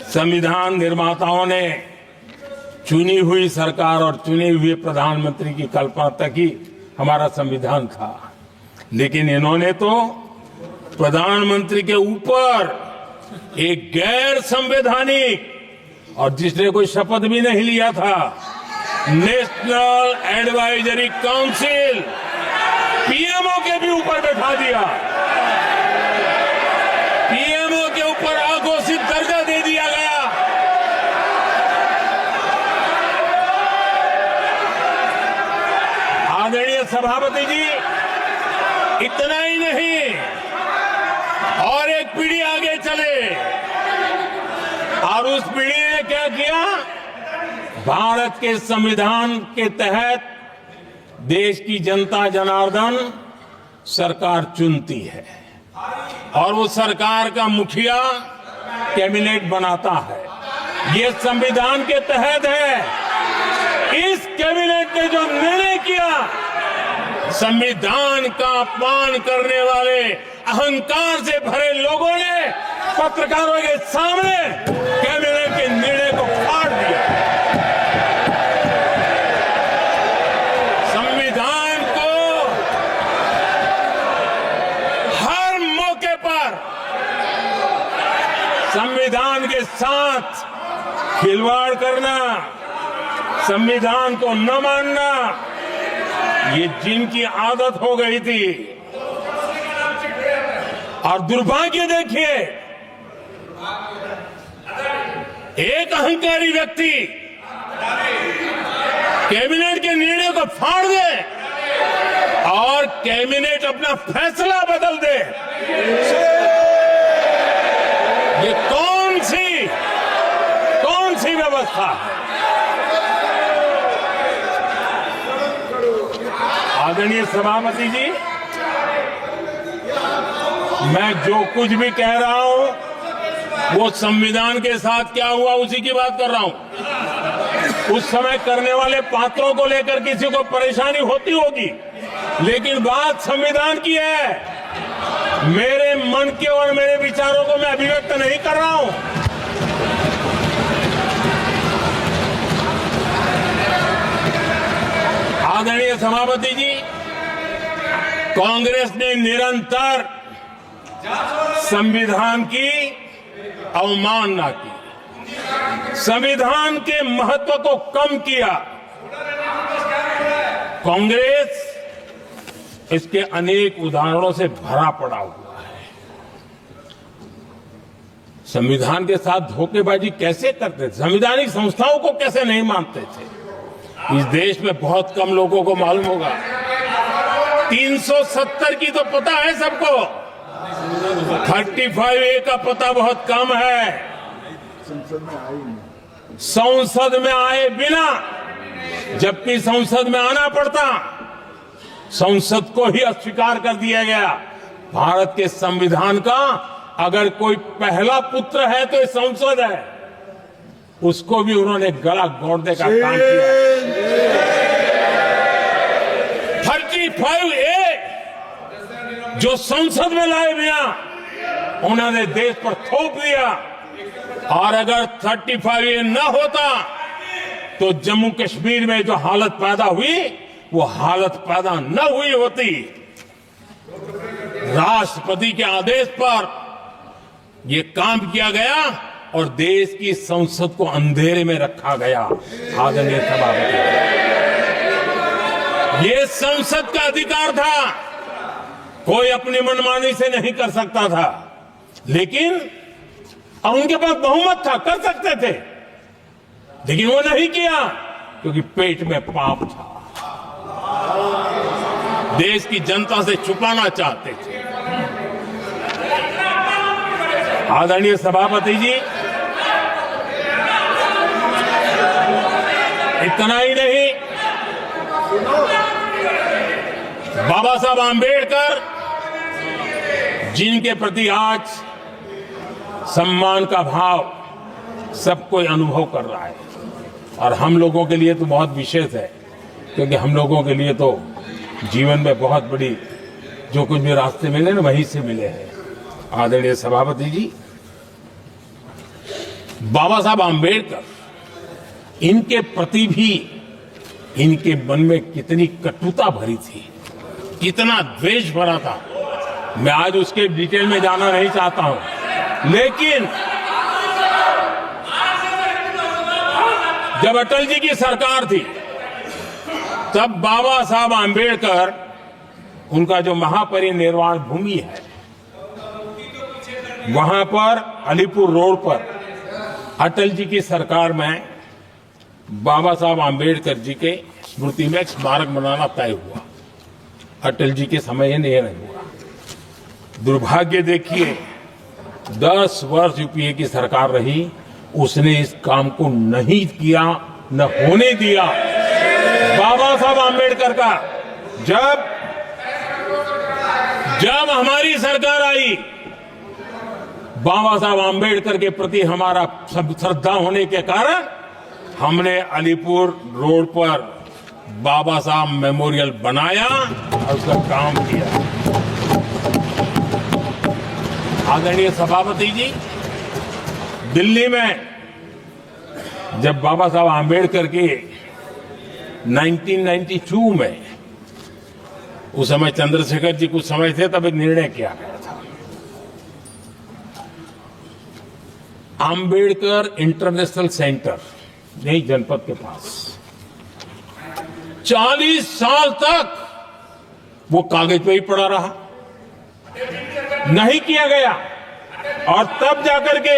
संविधान निर्माताओं ने चुनी हुई सरकार और चुने हुए प्रधानमंत्री की कल्पना तक ही हमारा संविधान था, लेकिन इन्होंने तो प्रधानमंत्री के ऊपर एक गैर संवैधानिक, और जिसने कोई शपथ भी नहीं लिया था, नेशनल एडवाइजरी काउंसिल पीएमओ के भी ऊपर बैठा दिया। पीएमओ के ऊपर अघोषित दर्जा दे दिया गया। आदरणीय सभापति जी, इतना ही नहीं, और एक पीढ़ी आगे चले और उस पीढ़ी ने क्या किया? भारत के संविधान के तहत देश की जनता जनार्दन सरकार चुनती है और वो सरकार का मुखिया कैबिनेट बनाता है। ये संविधान के तहत है। इस कैबिनेट ने जो निर्णय किया, संविधान का अपमान करने वाले अहंकार से भरे लोगों ने पत्रकारों के सामने कैबिनेट के निर्णय को फाड़ दिया। संविधान को हर मौके पर संविधान के साथ खिलवाड़ करना, संविधान को न मानना, ये जिनकी आदत हो गई थी। और दुर्भाग्य देखिए, एक अहंकारी व्यक्ति कैबिनेट के निर्णय को फाड़ दे और कैबिनेट अपना फैसला बदल दे। ये कौन कौन सी व्यवस्था है? आदरणीय सभापति जी, मैं जो कुछ भी कह रहा हूं वो संविधान के साथ क्या हुआ उसी की बात कर रहा हूं। उस समय करने वाले पात्रों को लेकर किसी को परेशानी होती होगी, लेकिन बात संविधान की है। मेरे मन के और मेरे विचारों को मैं अभिव्यक्त नहीं कर रहा हूं। आदरणीय सभापति जी, कांग्रेस ने निरंतर संविधान की अवमानना की, संविधान के महत्व को कम किया। कांग्रेस इसके अनेक उदाहरणों से भरा पड़ा हुआ है। संविधान के साथ धोखेबाजी कैसे करते थे, संवैधानिक संस्थाओं को कैसे नहीं मानते थे, इस देश में बहुत कम लोगों को मालूम होगा। 370 की तो पता है सबको, 35A का पता बहुत कम है। संसद में आए बिना, जबकि संसद में आना पड़ता, संसद को ही अस्वीकार कर दिया गया। भारत के संविधान का अगर कोई पहला पुत्र है तो ये संसद है, उसको भी उन्होंने गला घोटने का काम किया। 35A जो संसद में लाए बिना उन्होंने देश पर थोप दिया, और अगर 35A न होता तो जम्मू कश्मीर में जो हालत पैदा हुई वो हालत पैदा न हुई होती। राष्ट्रपति के आदेश पर यह काम किया गया और देश की संसद को अंधेरे में रखा गया। आदरणीय सभापति, ये संसद का अधिकार था, कोई अपनी मनमानी से नहीं कर सकता था, लेकिन और उनके पास बहुमत था, कर सकते थे, लेकिन वो नहीं किया क्योंकि पेट में पाप था, देश की जनता से छुपाना चाहते थे। आदरणीय सभापति जी, इतना ही नहीं, बाबा साहब आंबेडकर जिनके प्रति आज सम्मान का भाव सब कोई अनुभव कर रहा है, और हम लोगों के लिए तो बहुत विशेष है, क्योंकि हम लोगों के लिए तो जीवन में बहुत बड़ी जो कुछ भी रास्ते मिले ना वहीं से मिले हैं। आदरणीय सभापति जी, बाबा साहब आंबेडकर, इनके प्रति भी इनके मन में कितनी कटुता भरी थी, कितना द्वेष भरा था, मैं आज उसके डिटेल में जाना नहीं चाहता हूं, लेकिन जब अटल जी की सरकार थी तब बाबा साहब आंबेडकर, उनका जो महापरिनिर्वाण भूमि है वहां पर अलीपुर रोड पर अटल जी की सरकार में बाबा साहब आंबेडकर जी के स्मृति में एक स्मारक बनाना तय हुआ। अटल जी के समय ये नहीं हुआ। दुर्भाग्य देखिए, 10 वर्ष यूपीए की सरकार रही, उसने इस काम को नहीं किया, न होने दिया। बाबा साहब आंबेडकर का जब हमारी सरकार आई, बाबा साहब आंबेडकर के प्रति हमारा श्रद्धा होने के कारण हमने अलीपुर रोड पर बाबा साहब मेमोरियल बनाया और उसका काम किया। आदरणीय सभापति जी, दिल्ली में जब बाबा साहब आंबेडकर के 1992 में, उस समय चंद्रशेखर जी कुछ समय थे, तब एक निर्णय किया गया था, आंबेडकर इंटरनेशनल सेंटर यही जनपद के पास 40 साल तक वो कागज पे ही पड़ा रहा, नहीं किया गया। और तब जाकर के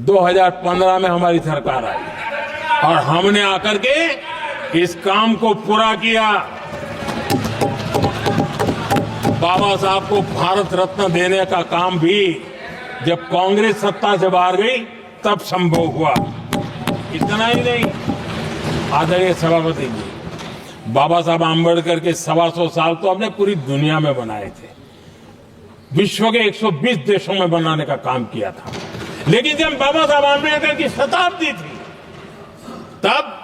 2015 में हमारी सरकार आई और हमने आकर के इस काम को पूरा किया। बाबा साहब को भारत रत्न देने का काम भी जब कांग्रेस सत्ता से बाहर गई तब संभव हुआ। इतना ही नहीं, आदरणीय सभापति जी, बाबा साहब आम्बेडकर के 125 साल तो हमने पूरी दुनिया में बनाए थे, विश्व के 120 देशों में बनाने का काम किया था। लेकिन जब बाबा साहब आम्बेडकर की शताब्दी थी, तब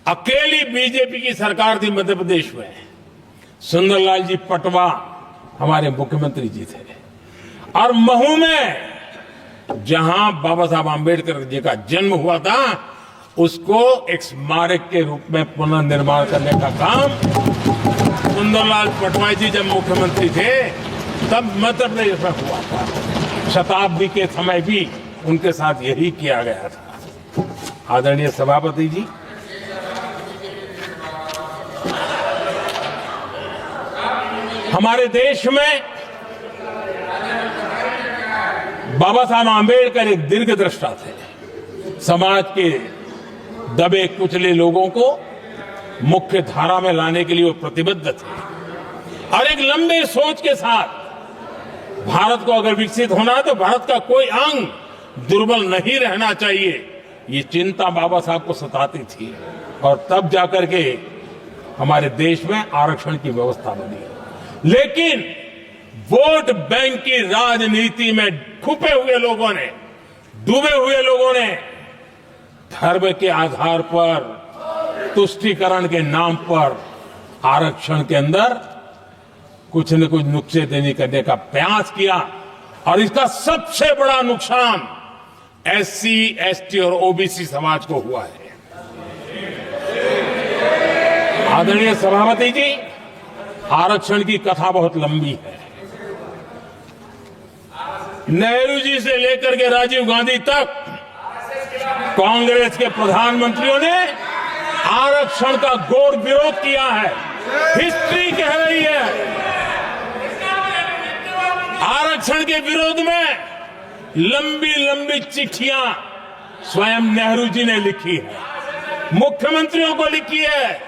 अकेली बीजेपी की सरकार थी मध्य प्रदेश में। सुंदरलाल जी पटवा हमारे मुख्यमंत्री जी थे, और महू में जहां बाबा साहब आम्बेडकर जी का जन्म हुआ था, उसको एक स्मारक के रूप में पुनर्निर्माण करने का काम सुंदरलाल पटवा जी जब मुख्यमंत्री थे तब मध्य प्रदेश में हुआ था। शताब्दी के समय भी उनके साथ यही किया गया था। आदरणीय सभापति जी, हमारे देश में बाबा साहब आम्बेडकर एक दीर्घदृष्टा थे। समाज के दबे कुचले लोगों को मुख्य धारा में लाने के लिए वो प्रतिबद्ध थे, और एक लंबे सोच के साथ भारत को अगर विकसित होना है तो भारत का कोई अंग दुर्बल नहीं रहना चाहिए, ये चिंता बाबा साहब को सताती थी। और तब जाकर के हमारे देश में आरक्षण की व्यवस्था बनी। लेकिन वोट बैंक की राजनीति में छुपे हुए लोगों ने, डूबे हुए लोगों ने धर्म के आधार पर, तुष्टीकरण के नाम पर आरक्षण के अंदर कुछ न कुछ नुक्सेदनी करने का प्रयास किया, और इसका सबसे बड़ा नुकसान एससी, एसटी और ओबीसी समाज को हुआ है। आदरणीय सभापति जी, आरक्षण की कथा बहुत लंबी है। नेहरू जी से लेकर के राजीव गांधी तक कांग्रेस के प्रधानमंत्रियों ने आरक्षण का घोर विरोध किया है। हिस्ट्री कह रही है, आरक्षण के विरोध में लंबी लंबी चिट्ठियां स्वयं नेहरू जी ने लिखी है, मुख्यमंत्रियों को लिखी है।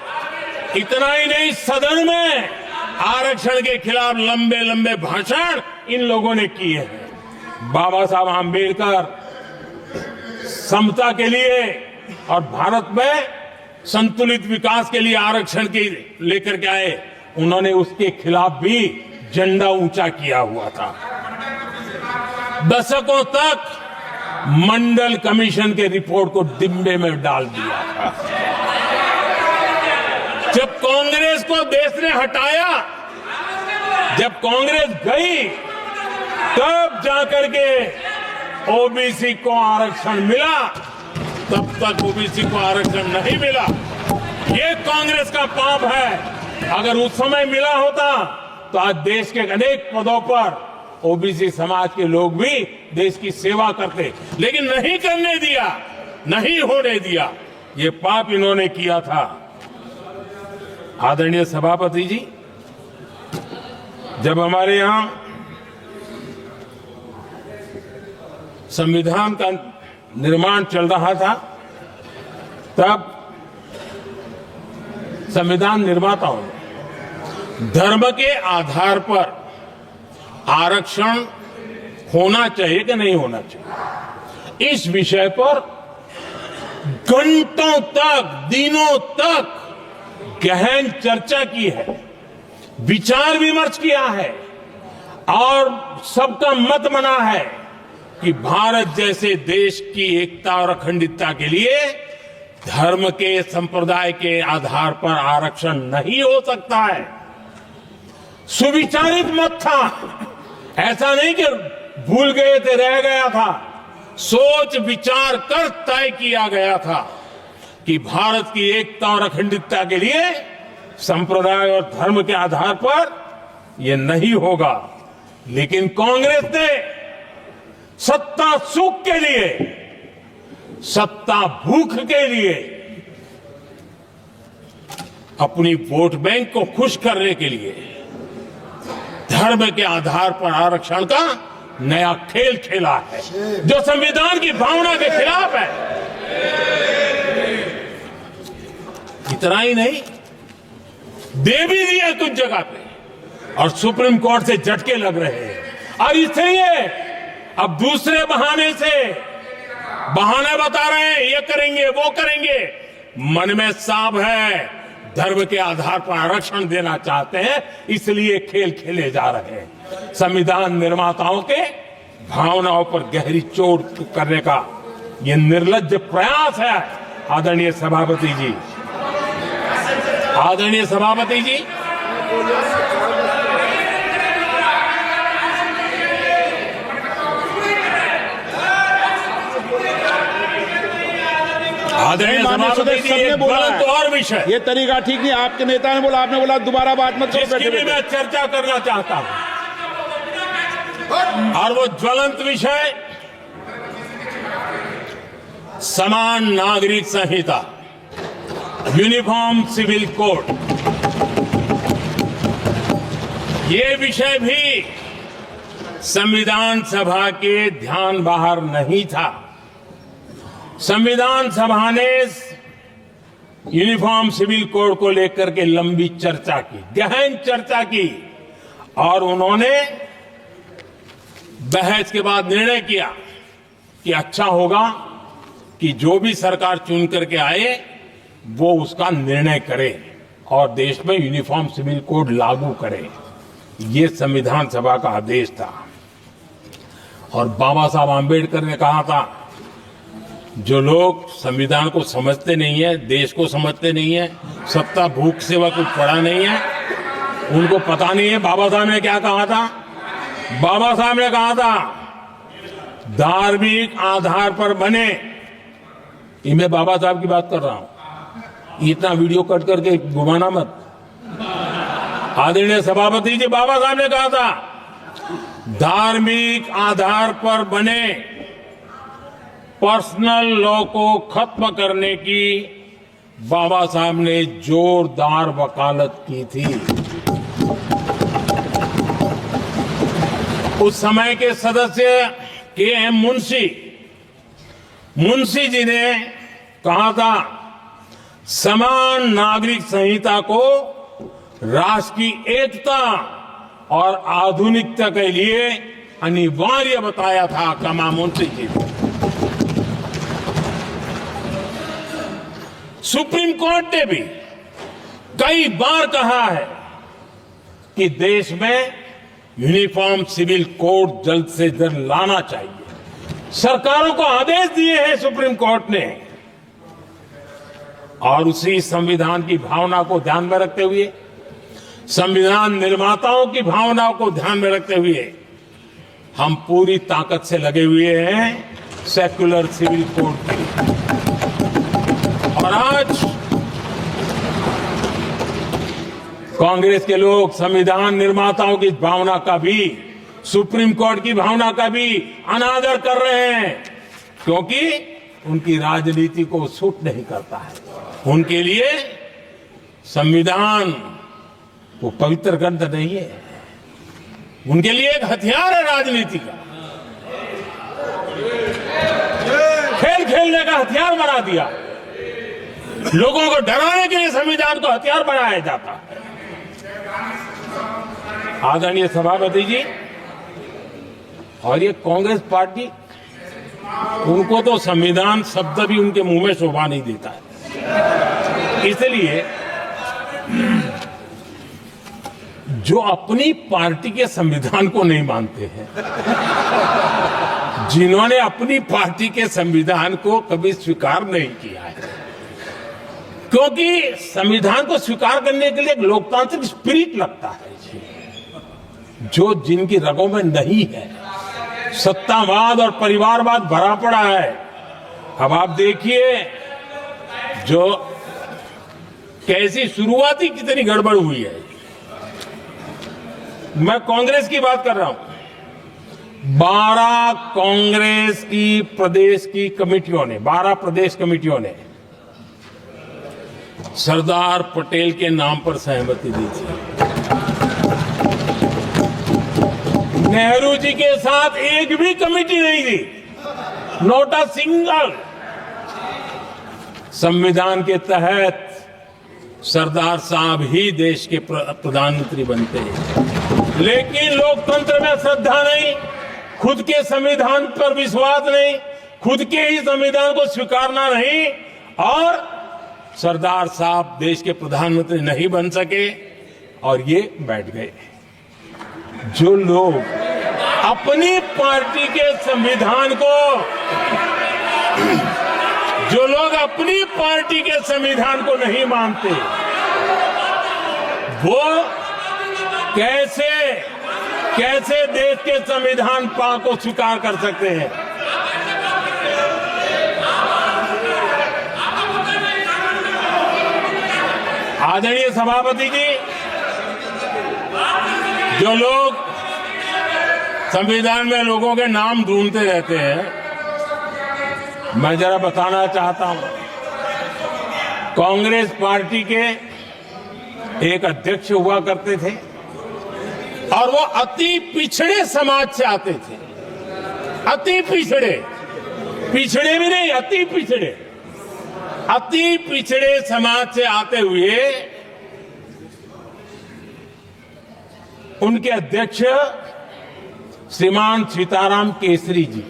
इतना ही नहीं, सदन में आरक्षण के खिलाफ लंबे लंबे भाषण इन लोगों ने किए हैं। बाबा साहब आम्बेडकर समता के लिए और भारत में संतुलित विकास के लिए आरक्षण के लेकर के आए, उन्होंने उसके खिलाफ भी झंडा ऊंचा किया हुआ था। दशकों तक मंडल कमीशन के रिपोर्ट को डिब्बे में डाल दिया था। जब कांग्रेस को देश ने हटाया, जब कांग्रेस गई, तब जाकर के ओबीसी को आरक्षण मिला, तब तक ओबीसी को आरक्षण नहीं मिला। ये कांग्रेस का पाप है। अगर उस समय मिला होता तो आज देश के अनेक पदों पर ओबीसी समाज के लोग भी देश की सेवा करते, लेकिन नहीं करने दिया, नहीं होने दिया। ये पाप इन्होंने किया था। आदरणीय सभापति जी, जब हमारे यहां संविधान का निर्माण चल रहा था, तब संविधान निर्माताओं ने धर्म के आधार पर आरक्षण होना चाहिए कि नहीं होना चाहिए, इस विषय पर घंटों तक, दिनों तक गहन चर्चा की है, विचार विमर्श किया है, और सबका मत बना है कि भारत जैसे देश की एकता और अखंडता के लिए धर्म के, संप्रदाय के आधार पर आरक्षण नहीं हो सकता है। सुविचारित मत था, ऐसा नहीं कि भूल गए थे, रह गया था। सोच विचार कर तय किया गया था कि भारत की एकता और अखंडता के लिए संप्रदाय और धर्म के आधार पर यह नहीं होगा। लेकिन कांग्रेस ने सत्ता सुख के लिए, सत्ता भूख के लिए, अपनी वोट बैंक को खुश करने के लिए धर्म के आधार पर आरक्षण का नया खेल खेला है, जो संविधान की भावना के खिलाफ है। इतना ही नहीं, दे भी दिया कुछ जगह पे, और सुप्रीम कोर्ट से झटके लग रहे हैं। और इसलिए अब दूसरे बहाने से बहाने बता रहे हैं, ये करेंगे वो करेंगे। मन में साफ है, धर्म के आधार पर आरक्षण देना चाहते हैं, इसलिए खेल खेले जा रहे हैं। संविधान निर्माताओं के भावनाओं पर गहरी चोट करने का ये निर्लज्ज प्रयास है। आदरणीय सभापति जी, आदरणीय सभापति जी, आदरणीय सभापति जी, एक गलत और विषय, ये तरीका ठीक नहीं। आपके नेता ने बोला, आपने बोला दोबारा बात मत करो। जिसकी भी मैं चर्चा करना चाहता हूं, और वो ज्वलंत विषय समान नागरिक संहिता, यूनिफॉर्म सिविल कोड। ये विषय भी संविधान सभा के ध्यान बाहर नहीं था। संविधान सभा ने यूनिफॉर्म सिविल कोड को लेकर के लंबी चर्चा की, गहन चर्चा की, और उन्होंने बहस के बाद निर्णय किया कि अच्छा होगा कि जो भी सरकार चुन करके आए वो उसका निर्णय करे और देश में यूनिफॉर्म सिविल कोड लागू करे। ये संविधान सभा का आदेश था। और बाबा साहब आंबेडकर ने कहा था, जो लोग संविधान को समझते नहीं है, देश को समझते नहीं है, सत्ता भूख सेवा कुछ पढ़ा नहीं है, उनको पता नहीं है बाबा साहब ने क्या कहा था। बाबा साहब ने कहा था, धार्मिक आधार पर बने, ये मैं बाबा साहब की बात कर रहा हूं, इतना वीडियो कट करके घुमाना मत। आदरणीय सभापति जी, बाबा साहब ने कहा था, धार्मिक आधार पर बने पर्सनल लॉ को खत्म करने की बाबा साहब ने जोरदार वकालत की थी। उस समय के सदस्य के.एम. मुंशी जी ने कहा था, समान नागरिक संहिता को राष्ट्र की एकता और आधुनिकता के लिए अनिवार्य बताया था। कमा मुंशी जी ने। सुप्रीम कोर्ट ने भी कई बार कहा है कि देश में यूनिफॉर्म सिविल कोड जल्द से जल्द लाना चाहिए। सरकारों को आदेश दिए हैं सुप्रीम कोर्ट ने, और उसी संविधान की भावना को ध्यान में रखते हुए, संविधान निर्माताओं की भावनाओं को ध्यान में रखते हुए हम पूरी ताकत से लगे हुए हैं सेक्युलर सिविल कोड के। और आज कांग्रेस के लोग संविधान निर्माताओं की भावना का भी, सुप्रीम कोर्ट की भावना का भी अनादर कर रहे हैं, क्योंकि उनकी राजनीति को सूट नहीं करता है। उनके लिए संविधान वो पवित्र ग्रंथ नहीं है, उनके लिए एक हथियार है राजनीति का। खेल खेलने का हथियार बना दिया। लोगों को डराने के लिए संविधान को हथियार बनाया जाता है। आदरणीय सभापति जी, और ये कांग्रेस पार्टी, उनको तो संविधान शब्द भी उनके मुंह में शोभा नहीं देता है। इसलिए जो अपनी पार्टी के संविधान को नहीं मानते हैं, जिन्होंने अपनी पार्टी के संविधान को कभी स्वीकार नहीं किया है, क्योंकि संविधान को स्वीकार करने के लिए एक लोकतांत्रिक स्पिरिट लगता है जो जिनकी रगों में नहीं है। सत्तावाद और परिवारवाद भरा पड़ा है। अब आप देखिए जो कैसी शुरुआती कितनी गड़बड़ हुई है। मैं कांग्रेस की बात कर रहा हूं। 12 कांग्रेस की प्रदेश की कमेटियों ने, 12 प्रदेश कमेटियों ने सरदार पटेल के नाम पर सहमति दी थी। नेहरू जी के साथ एक भी कमेटी नहीं थी, नॉट अ सिंगल। संविधान के तहत सरदार साहब ही देश के प्रधानमंत्री बनते हैं, लेकिन लोकतंत्र में श्रद्धा नहीं खुद के संविधान पर विश्वास नहीं, खुद के ही संविधान को स्वीकारना नहीं, और सरदार साहब देश के प्रधानमंत्री नहीं बन सके और ये बैठ गए। जो लोग अपनी पार्टी के संविधान को, जो लोग अपनी पार्टी के संविधान को नहीं मानते, वो कैसे देश के संविधान को स्वीकार कर सकते हैं? आदरणीय सभापति जी, जो लोग संविधान में लोगों के नाम ढूंढते रहते हैं, मैं जरा बताना चाहता हूं, कांग्रेस पार्टी के एक अध्यक्ष हुआ करते थे और वो अति पिछड़े समाज से आते थे। अति पिछड़े, पिछड़े भी नहीं, अति पिछड़े, अति पिछड़े समाज से आते हुए उनके अध्यक्ष श्रीमान सीताराम केसरी जी,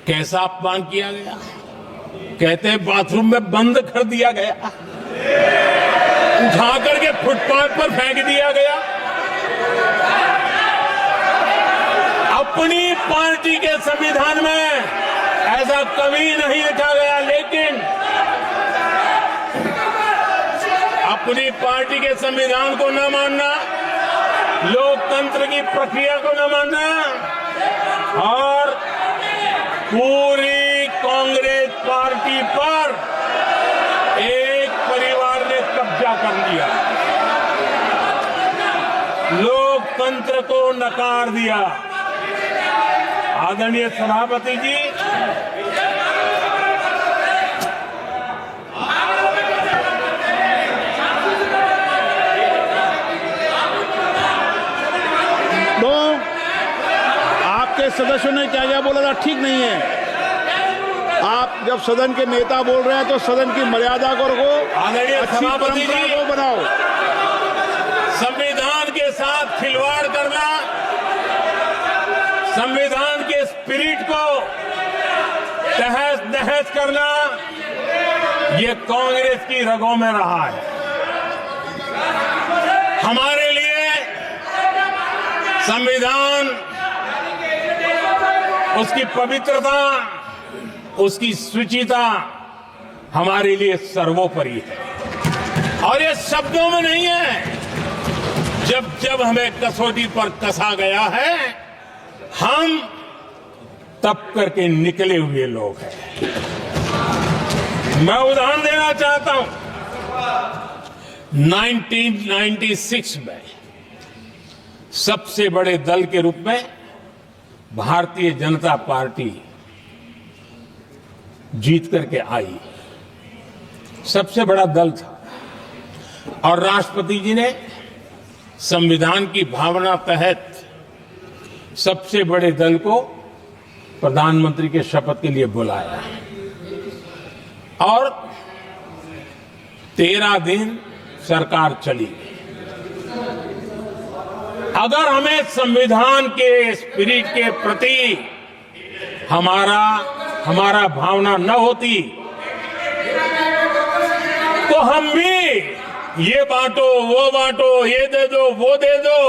कैसा अपमान किया गया। कहते हैं बाथरूम में बंद कर दिया गया, उठा करके फुटपाथ पर फेंक दिया गया। अपनी पार्टी के संविधान में ऐसा कभी नहीं लिखा गया, लेकिन अपनी पार्टी के संविधान को न मानना, लोकतंत्र की प्रक्रिया को न मानना, और पूरी कांग्रेस पार्टी पर एक परिवार ने कब्जा कर लिया, लोकतंत्र को नकार दिया। आदरणीय सभापति जी, तो आपके सदस्यों ने क्या क्या बोला था, ठीक नहीं है। आप जब सदन के नेता बोल रहे हैं तो सदन की मर्यादा को रखो, आदरणीय सभापति जी को बनाओ। संविधान के साथ खिलवाड़ करना, संविधान के स्पिरिट को तहस नहस करना, ये कांग्रेस की रगों में रहा है। हमारे लिए संविधान, उसकी पवित्रता, उसकी शुचिता हमारे लिए सर्वोपरि है। और ये शब्दों में नहीं है, जब जब हमें कसौटी पर कसा गया है, हम तप करके निकले हुए लोग हैं। मैं उदाहरण देना चाहता हूं, 1996 में सबसे बड़े दल के रूप में भारतीय जनता पार्टी जीत करके आई, सबसे बड़ा दल था, और राष्ट्रपति जी ने संविधान की भावना तहत सबसे बड़े दल को प्रधानमंत्री के शपथ के लिए बुलाया, और 13 दिन सरकार चली। अगर हमें संविधान के स्पिरिट के प्रति हमारा भावना न होती, तो हम भी ये बांटो, वो बांटो, ये दे दो, वो दे दो,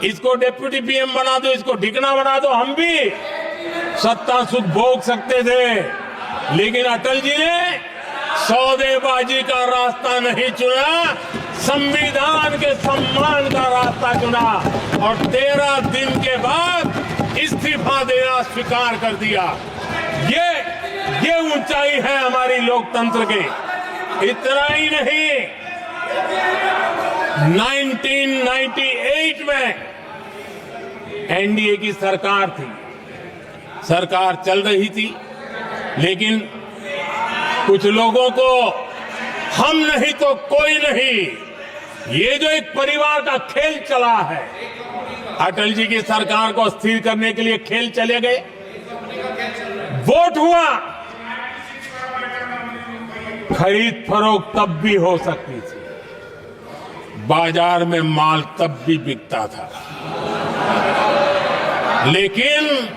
इसको डिप्टी पीएम बना दो, इसको ठिकाना बना दो, हम भी सत्ता सुख भोग सकते थे। लेकिन अटल जी ने सौदेबाजी का रास्ता नहीं चुना, संविधान के सम्मान का रास्ता चुना, और 13 दिन के बाद इस्तीफा देना स्वीकार कर दिया। ये ऊंचाई है हमारी लोकतंत्र के। इतना ही नहीं, 1998 में एनडीए की सरकार थी, सरकार चल रही थी, लेकिन कुछ लोगों को हम नहीं तो कोई नहीं, ये जो एक परिवार का खेल चला है, अटल जी की सरकार को अस्थिर करने के लिए खेल चले गए। वोट हुआ, खरीद फरोख्त तब भी हो सकती थी, बाजार में माल तब भी बिकता था। लेकिन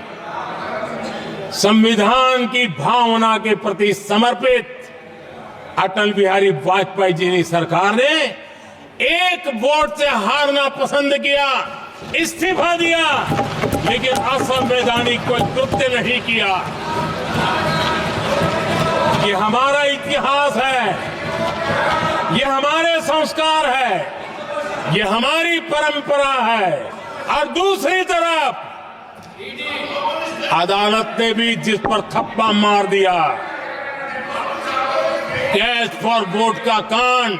संविधान की भावना के प्रति समर्पित अटल बिहारी वाजपेयी जी की सरकार ने एक वोट से हारना पसंद किया, इस्तीफा दिया, लेकिन असंवैधानिक कोई कृत्य नहीं किया। ये हमारा इतिहास है, ये हमारे संस्कार है, ये हमारी परंपरा है। और दूसरी तरफ अदालत ने भी जिस पर थप्पा मार दिया, कैश फॉर वोट का कांड,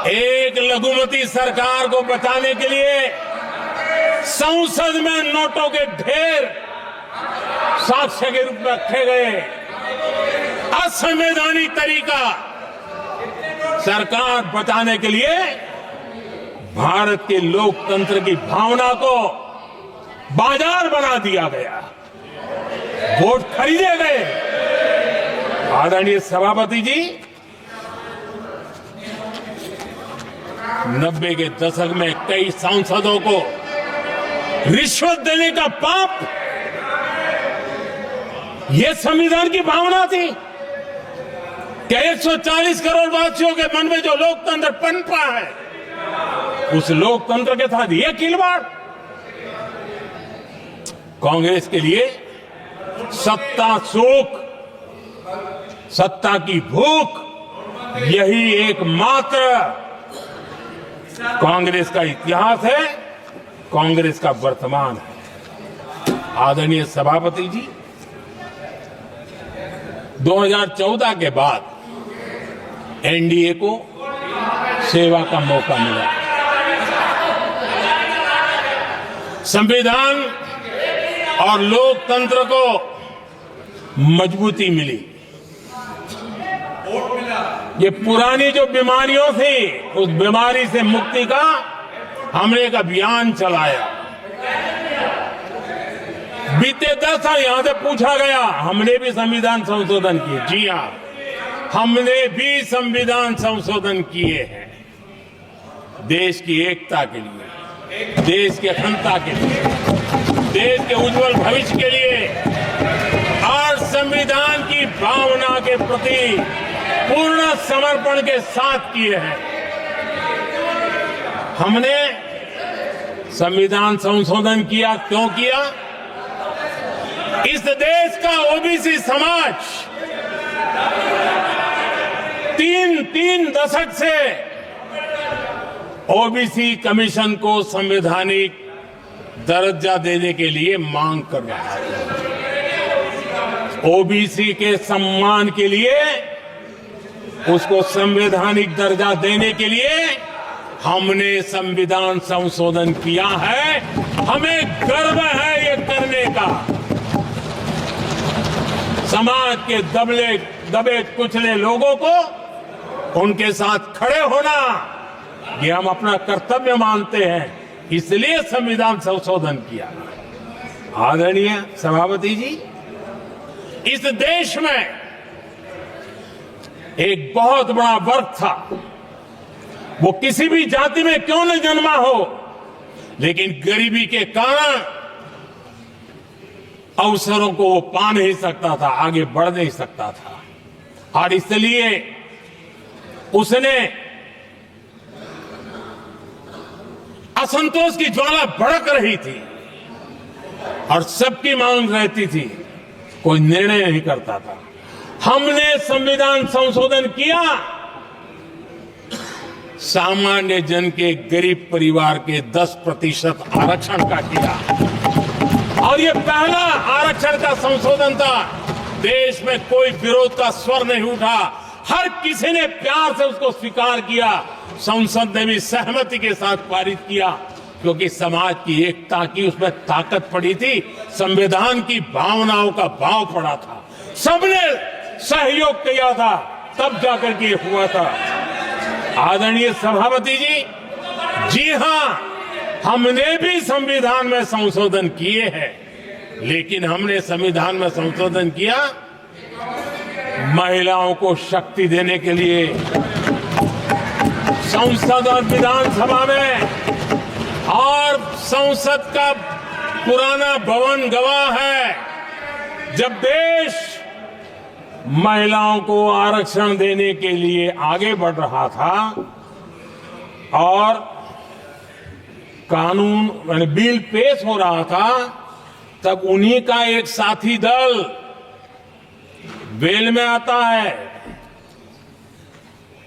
एक लघुमती सरकार को बचाने के लिए संसद में नोटों के ढेर साक्ष्य के रूप में रखे गए, असंवैधानिक तरीका। सरकार बचाने के लिए भारत के लोकतंत्र की भावना को बाजार बना दिया गया, वोट खरीदे गए। आदरणीय सभापति जी, 90 के दशक में कई सांसदों को रिश्वत देने का पाप, यह संविधान की भावना थी कि 140 करोड़ वासियों के मन में जो लोकतंत्र पनपा है, उस लोकतंत्र के साथ यह खिलवाड़। कांग्रेस के लिए सत्ता सुख, सत्ता की भूख, यही एकमात्र कांग्रेस का इतिहास है, कांग्रेस का वर्तमान है। आदरणीय सभापति जी, 2014 के बाद एनडीए को सेवा का मौका मिला। संविधान और लोकतंत्र को मजबूती मिली। ये पुरानी जो बीमारियों थी, उस बीमारी से मुक्ति का हमने एक अभियान चलाया। बीते 10 साल यहां से पूछा गया, हमने भी संविधान संशोधन किए। जी हां, हमने भी संविधान संशोधन किए हैं, देश की एकता के लिए, देश की अखंडता के लिए, देश के उज्जवल भविष्य के लिए और संविधान की भावना के प्रति पूर्ण समर्पण के साथ किए हैं। हमने संविधान संशोधन किया, क्यों किया? इस देश का ओबीसी समाज तीन दशक से ओबीसी कमीशन को संवैधानिक दर्जा देने के लिए मांग कर रहा है। ओबीसी के सम्मान के लिए, उसको संवैधानिक दर्जा देने के लिए हमने संविधान संशोधन किया है। हमें गर्व है ये करने का। समाज के दबे कुचले लोगों को उनके साथ खड़े होना, ये हम अपना कर्तव्य मानते हैं, इसलिए संविधान संशोधन किया। आदरणीय सभापति जी, इस देश में एक बहुत बड़ा वर्ग था, वो किसी भी जाति में क्यों न जन्मा हो, लेकिन गरीबी के कारण अवसरों को वो पा नहीं सकता था, आगे बढ़ नहीं सकता था। और इसलिए उसने असंतोष की ज्वाला भड़क रही थी और सबकी मांग रहती थी, कोई निर्णय नहीं करता था। हमने संविधान संशोधन किया, सामान्य जन के गरीब परिवार के 10% आरक्षण का किया, और ये पहला आरक्षण का संशोधन था। देश में कोई विरोध का स्वर नहीं उठा, हर किसी ने प्यार से उसको स्वीकार किया। संसद ने भी सहमति के साथ पारित किया, क्योंकि समाज की एकता की उसमें ताकत पड़ी थी, संविधान की भावनाओं का भाव पड़ा था, सबने सहयोग किया था, तब जाकर के हुआ था। आदरणीय सभापति जी, जी हां, हमने भी संविधान में संशोधन किए हैं, लेकिन हमने संविधान में संशोधन किया महिलाओं को शक्ति देने के लिए। संसद और विधानसभा में और संसद का पुराना भवन गवाह है, जब देश महिलाओं को आरक्षण देने के लिए आगे बढ़ रहा था और कानून यानी बिल पेश हो रहा था, तब उन्हीं का एक साथी दल वेल में आता है,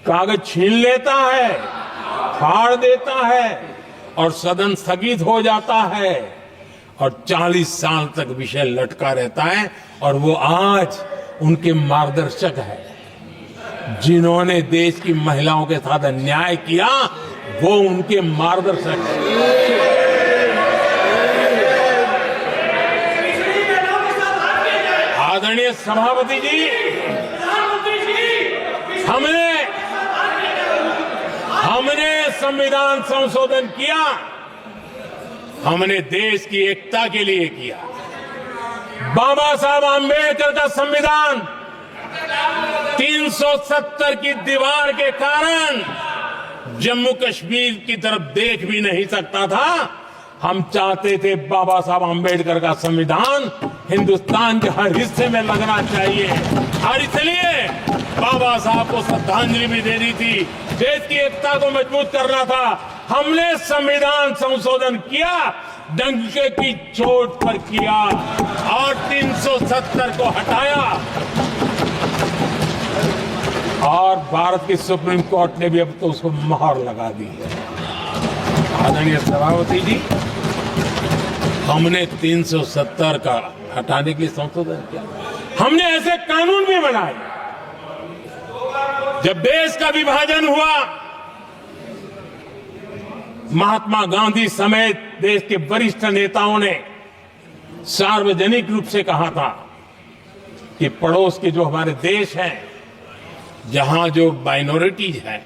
कागज छीन लेता है, फाड़ देता है और सदन स्थगित हो जाता है और 40 साल तक विषय लटका रहता है। और वो आज उनके मार्गदर्शक है, जिन्होंने देश की महिलाओं के साथ अन्याय किया, वो उनके मार्गदर्शक है। आदरणीय सभापति जी, हमने संविधान संशोधन किया, हमने देश की एकता के लिए किया। बाबा साहब आंबेडकर का संविधान 370 की दीवार के कारण जम्मू कश्मीर की तरफ देख भी नहीं सकता था। हम चाहते थे बाबा साहब आंबेडकर का संविधान हिंदुस्तान के हर हिस्से में लगना चाहिए और इसलिए बाबा साहब को श्रद्धांजलि भी देनी थी, देश की एकता को मजबूत करना था। हमने संविधान संशोधन किया, डंके की चोट पर किया और 370 को हटाया और भारत की सुप्रीम कोर्ट ने भी अब तो उसको मोहर लगा दी है। आदरणीय सभापति जी, हमने 370 का हटाने के लिए संशोधन किया। हमने ऐसे कानून भी बनाए। जब देश का विभाजन हुआ, महात्मा गांधी समेत देश के वरिष्ठ नेताओं ने सार्वजनिक रूप से कहा था कि पड़ोस के जो हमारे देश हैं, जहां जो माइनॉरिटीज है,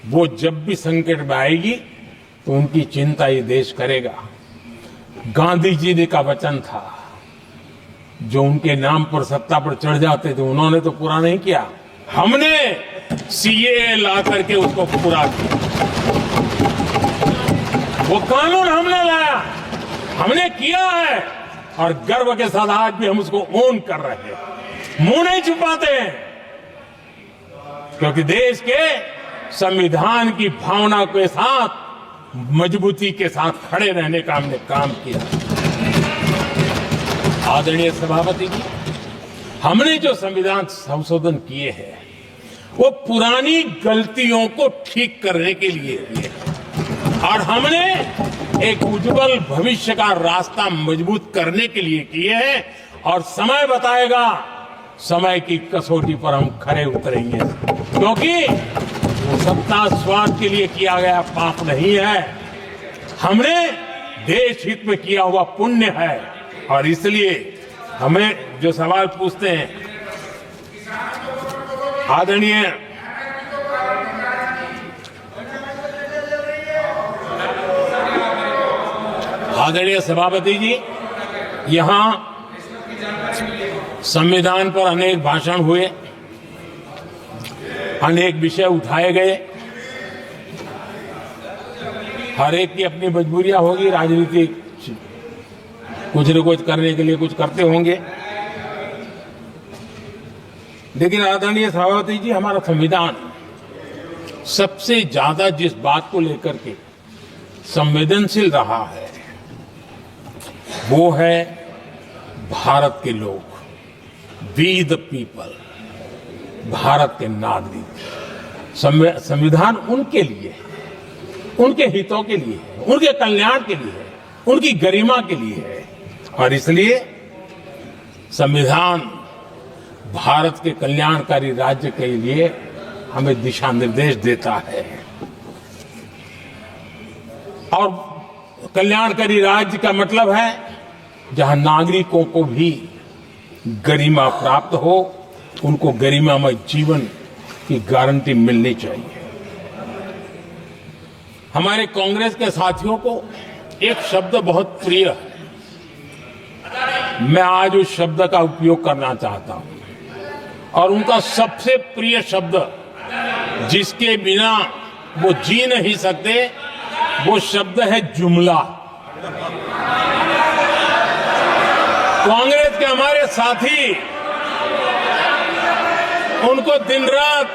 वो जब भी संकट में आएगी तो उनकी चिंता ये देश करेगा। गांधी जी ने का वचन था, जो उनके नाम पर सत्ता पर चढ़ जाते थे उन्होंने तो पूरा नहीं किया। हमने सीएए ला करके उसको पूरा किया। वो कानून हमने लाया, हमने किया है और गर्व के साथ आज भी हम उसको ओन कर रहे हैं, मुंह नहीं छुपाते हैं, क्योंकि देश के संविधान की भावना के साथ मजबूती के साथ खड़े रहने का हमने काम किया। आदरणीय सभापति जी, हमने जो संविधान संशोधन किए हैं वो पुरानी गलतियों को ठीक करने के लिए किए और हमने एक उज्जवल भविष्य का रास्ता मजबूत करने के लिए किए हैं और समय बताएगा, समय की कसौटी पर हम खरे उतरेंगे, क्योंकि वो सत्ता स्वार्थ के लिए किया गया पाप नहीं है, हमने देश हित में किया हुआ पुण्य है। और इसलिए हमें जो सवाल पूछते हैं आदरणीय सभापति जी, यहां संविधान पर अनेक भाषण हुए, अनेक विषय उठाए गए। हर एक की अपनी मजबूरियां होगी, राजनीति कुछ न कुछ करने के लिए कुछ करते होंगे, लेकिन आदरणीय सभापति जी, हमारा संविधान सबसे ज्यादा जिस बात को लेकर के संवेदनशील रहा है वो है भारत के लोग, वी द पीपल, भारत के नागरिक। संविधान उनके लिए है, उनके हितों के लिए है, उनके कल्याण के लिए है, उनकी गरिमा के लिए है और इसलिए संविधान भारत के कल्याणकारी राज्य के लिए हमें दिशा निर्देश देता है और कल्याणकारी राज्य का मतलब है जहां नागरिकों को भी गरिमा प्राप्त हो, उनको गरिमामय जीवन की गारंटी मिलनी चाहिए। हमारे कांग्रेस के साथियों को एक शब्द बहुत प्रिय है, मैं आज उस शब्द का उपयोग करना चाहता हूं और उनका सबसे प्रिय शब्द जिसके बिना वो जी नहीं सकते, वो शब्द है जुमला। कांग्रेस के हमारे साथी उनको दिन रात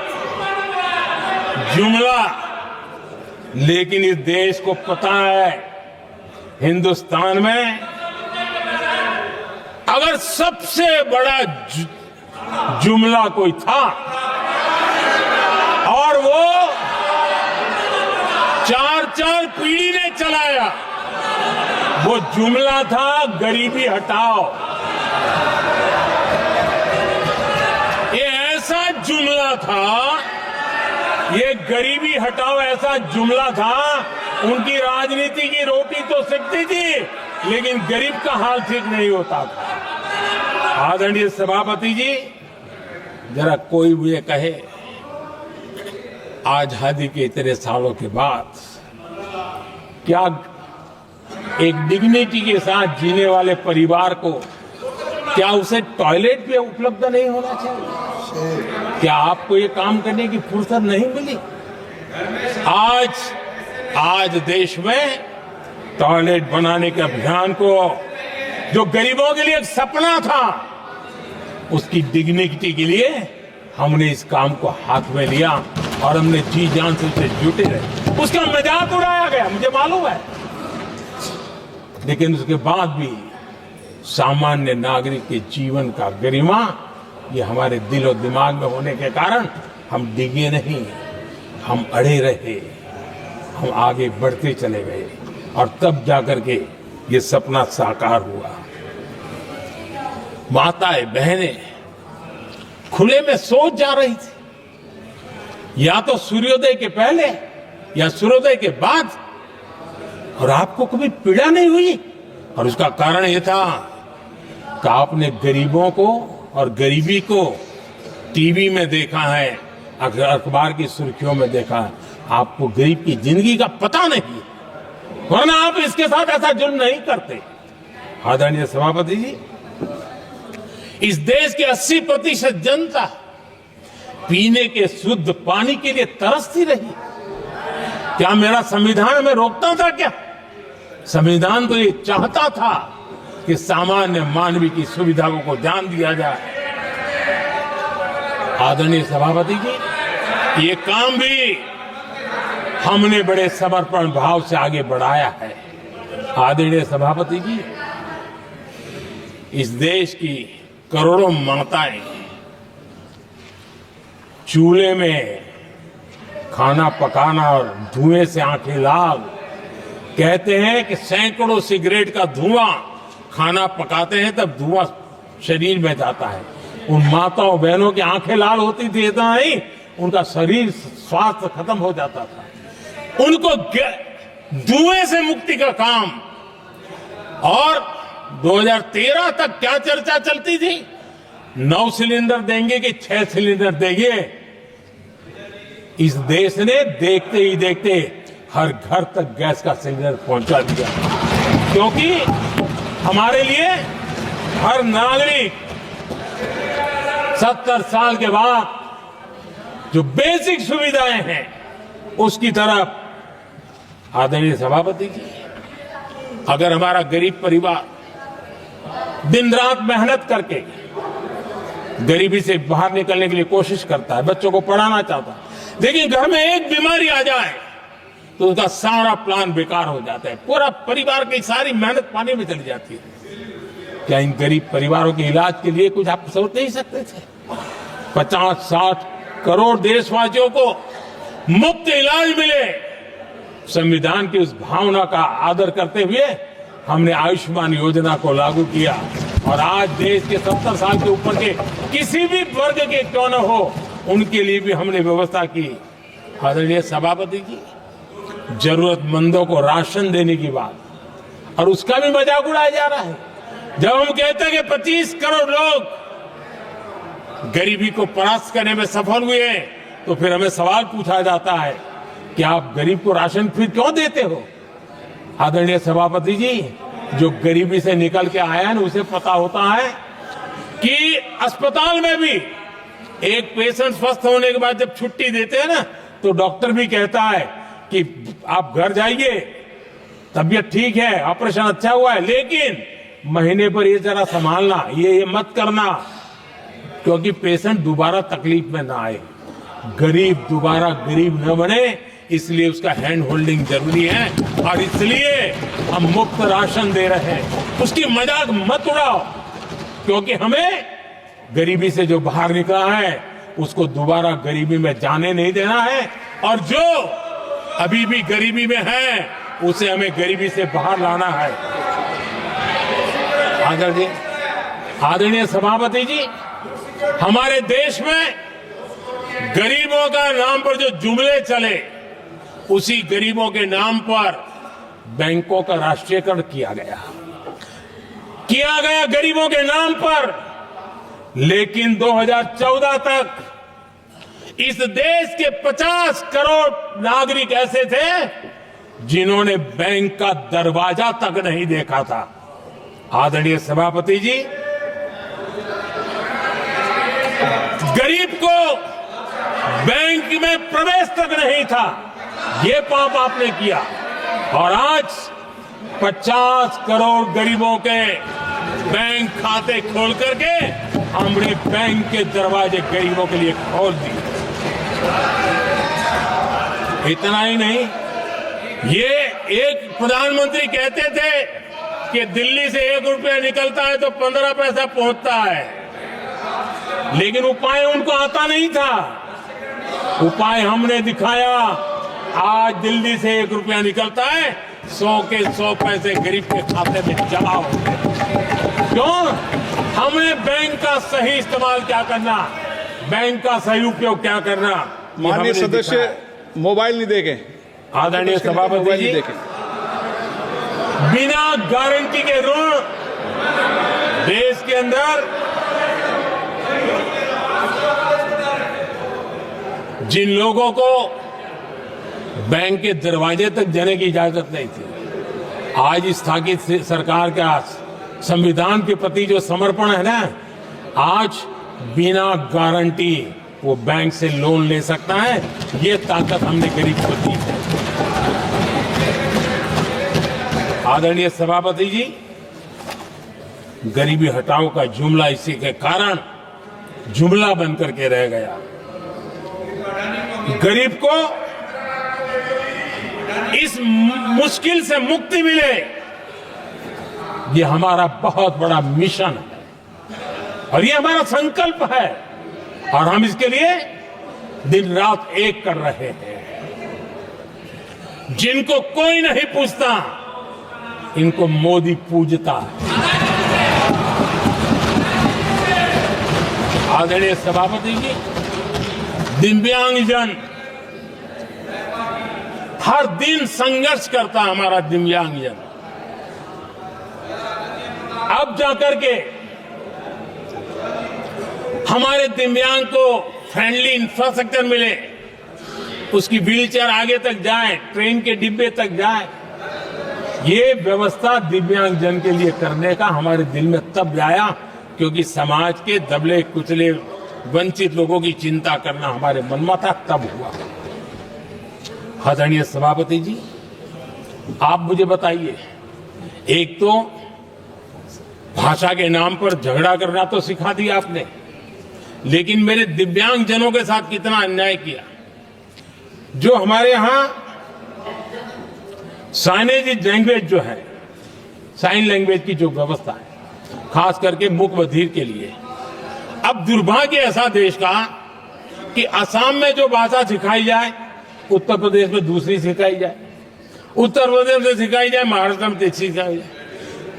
जुमला, लेकिन इस देश को पता है हिंदुस्तान में अगर सबसे बड़ा जुमला कोई था और वो 4 पीढ़ी ने चलाया, वो जुमला था गरीबी हटाओ। ये ऐसा जुमला था, ये गरीबी हटाओ ऐसा जुमला था, उनकी राजनीति की रोटी तो सिकती थी लेकिन गरीब का हाल ठीक नहीं होता था। आदरणीय सभापति जी, जरा कोई मुझे कहे आजादी के इतने सालों के बाद क्या एक डिग्निटी के साथ जीने वाले परिवार को क्या उसे टॉयलेट भी उपलब्ध नहीं होना चाहिए? क्या आपको ये काम करने की फुर्सत नहीं मिली? आज देश में टॉयलेट बनाने के अभियान को, जो गरीबों के लिए एक सपना था, उसकी डिग्निटी के लिए हमने इस काम को हाथ में लिया और हमने जी जान से उसे जुटे रहे। उसका मजाक उड़ाया गया, मुझे मालूम है, लेकिन उसके बाद भी सामान्य नागरिक के जीवन का गरिमा, ये हमारे दिल और दिमाग में होने के कारण हम डिगे नहीं, हम अड़े रहे, हम आगे बढ़ते चले गए और तब जाकर के ये सपना साकार हुआ। माताएं बहनें खुले में सोच जा रही थी, या तो सूर्योदय के पहले या सूर्योदय के बाद, और आपको कभी पीड़ा नहीं हुई। और उसका कारण यह था कि आपने गरीबों को और गरीबी को टीवी में देखा है, अखबार की सुर्खियों में देखा है, आपको गरीब की जिंदगी का पता नहीं, वरना आप इसके साथ ऐसा जुल्म नहीं करते। आदरणीय सभापति जी, इस देश की 80% जनता पीने के शुद्ध पानी के लिए तरसती रही। क्या मेरा संविधान हमें रोकता था? क्या संविधान तो ये चाहता था कि सामान्य मानवीय की सुविधाओं को ध्यान दिया जाए। आदरणीय सभापति जी, ये काम भी हमने बड़े समर्पण भाव से आगे बढ़ाया है। आदरणीय सभापति जी, इस देश की करोड़ों माताएं चूल्हे में खाना पकाना और धुएं से आंखें लाल, कहते हैं कि सैकड़ों सिगरेट का धुआं खाना पकाते हैं तब धुआं शरीर में जाता है। उन माताओं बहनों की आंखें लाल होती थी, इतना नहीं, उनका शरीर स्वास्थ्य खत्म हो जाता था। उनको धुएं से मुक्ति का काम, और 2013 तक क्या चर्चा चलती थी, 9 सिलेंडर देंगे कि 6 सिलेंडर देंगे। इस देश ने देखते ही देखते हर घर तक गैस का सिलेंडर पहुंचा दिया, क्योंकि हमारे लिए हर नागरिक 70 साल के बाद जो बेसिक सुविधाएं हैं उसकी तरफ। आदरणीय सभापति जी, अगर हमारा गरीब परिवार दिन रात मेहनत करके गरीबी से बाहर निकलने के लिए कोशिश करता है, बच्चों को पढ़ाना चाहता है, लेकिन घर में एक बीमारी आ जाए तो उसका सारा प्लान बेकार हो जाता है, पूरा परिवार की सारी मेहनत पानी में चली जाती है। क्या इन गरीब परिवारों के इलाज के लिए कुछ आप सोच नहीं सकते थे? 50-60 करोड़ देशवासियों को मुफ्त इलाज मिले। संविधान की उस भावना का आदर करते हुए हमने आयुष्मान योजना को लागू किया, और आज देश के 70 साल के ऊपर के किसी भी वर्ग के क्यों न हो, उनके लिए भी हमने व्यवस्था की। आदरणीय सभापति जी, जरूरतमंदों को राशन देने की बात, और उसका भी मजाक उड़ाया जा रहा है। जब हम कहते हैं कि 25 करोड़ लोग गरीबी को परास्त करने में सफल हुए, तो फिर हमें सवाल पूछा जाता है कि आप गरीब को राशन फिर क्यों देते हो? आदरणीय सभापति जी, जो गरीबी से निकल के आया है ना, उसे पता होता है कि अस्पताल में भी एक पेशेंट स्वस्थ होने के बाद जब छुट्टी देते हैं ना, तो डॉक्टर भी कहता है कि आप घर जाइए, तबीयत ठीक है, ऑपरेशन अच्छा हुआ है, लेकिन महीने पर ये जरा संभालना, ये मत करना, क्योंकि पेशेंट दोबारा तकलीफ में ना आए, गरीब दोबारा गरीब न बने, इसलिए उसका हैंड होल्डिंग जरूरी है। और इसलिए हम मुफ्त राशन दे रहे हैं। उसकी मजाक मत उड़ाओ, क्योंकि हमें गरीबी से जो बाहर निकला है उसको दोबारा गरीबी में जाने नहीं देना है, और जो अभी भी गरीबी में है उसे हमें गरीबी से बाहर लाना है। आदरणीय सभापति जी, हमारे देश में गरीबों का नाम पर जो जुमले चले, उसी गरीबों के नाम पर बैंकों का राष्ट्रीयकरण किया गया गरीबों के नाम पर। लेकिन 2014 तक इस देश के 50 करोड़ नागरिक ऐसे थे जिन्होंने बैंक का दरवाजा तक नहीं देखा था। आदरणीय सभापति जी, गरीब को बैंक में प्रवेश तक नहीं था, ये पाप आपने किया। और आज 50 करोड़ गरीबों के बैंक खाते खोल करके हमने बैंक के दरवाजे गरीबों के लिए खोल दिए। इतना ही नहीं, ये एक प्रधानमंत्री कहते थे कि दिल्ली से 1 रुपया निकलता है तो 15 पैसा पहुंचता है, लेकिन उपाय उनको आता नहीं था। उपाय हमने दिखाया। आज दिल्ली से 1 रुपया निकलता है, 100 के 100 पैसे गरीब के खाते में जमा होते हैं। क्यों? हमने बैंक का सही इस्तेमाल क्या करना, बैंक का सही उपयोग क्या करना। माननीय सदस्य मोबाइल नहीं देखें। आदरणीय सभापति जी, बिना गारंटी के ऋण देश के अंदर जिन लोगों को बैंक के दरवाजे तक जाने की इजाजत नहीं थी, आज स्थापित सरकार का संविधान के प्रति जो समर्पण है ना, आज बिना गारंटी वो बैंक से लोन ले सकता है। ये ताकत हमने गरीब को दी है। आदरणीय सभापति जी, गरीबी हटाओ का जुमला इसी के कारण जुमला बनकर के रह गया। गरीब को इस मुश्किल से मुक्ति मिले, ये हमारा बहुत बड़ा मिशन है और ये हमारा संकल्प है, और हम इसके लिए दिन रात एक कर रहे हैं। जिनको कोई नहीं पूछता, इनको मोदी पूजता है। आदरणीय सभापति जी, दिव्यांगजन हर दिन संघर्ष करता हमारा दिव्यांगजन। अब जाकर के हमारे दिव्यांग को फ्रेंडली इंफ्रास्ट्रक्चर मिले, उसकी व्हीलचेयर आगे तक जाए, ट्रेन के डिब्बे तक जाए, ये व्यवस्था दिव्यांगजन के लिए करने का हमारे दिल में तब आया क्योंकि समाज के दबले कुचले वंचित लोगों की चिंता करना हमारे मन में था, तब हुआ। आदरणीय सभापति जी, आप मुझे बताइए, एक तो भाषा के नाम पर झगड़ा करना तो सिखा दिया आपने, लेकिन मेरे दिव्यांगजनों के साथ कितना अन्याय किया। जो हमारे यहां साइनेज लैंग्वेज जो है, साइन लैंग्वेज की जो व्यवस्था है, खास करके मूक बधिर के लिए, अब दुर्भाग्य ऐसा देश का कि असम में जो भाषा सिखाई जाए उत्तर प्रदेश में दूसरी सिखाई जाए, उत्तर प्रदेश में सिखाई जाए महाराष्ट्र में तीसरी सिखाई जाए।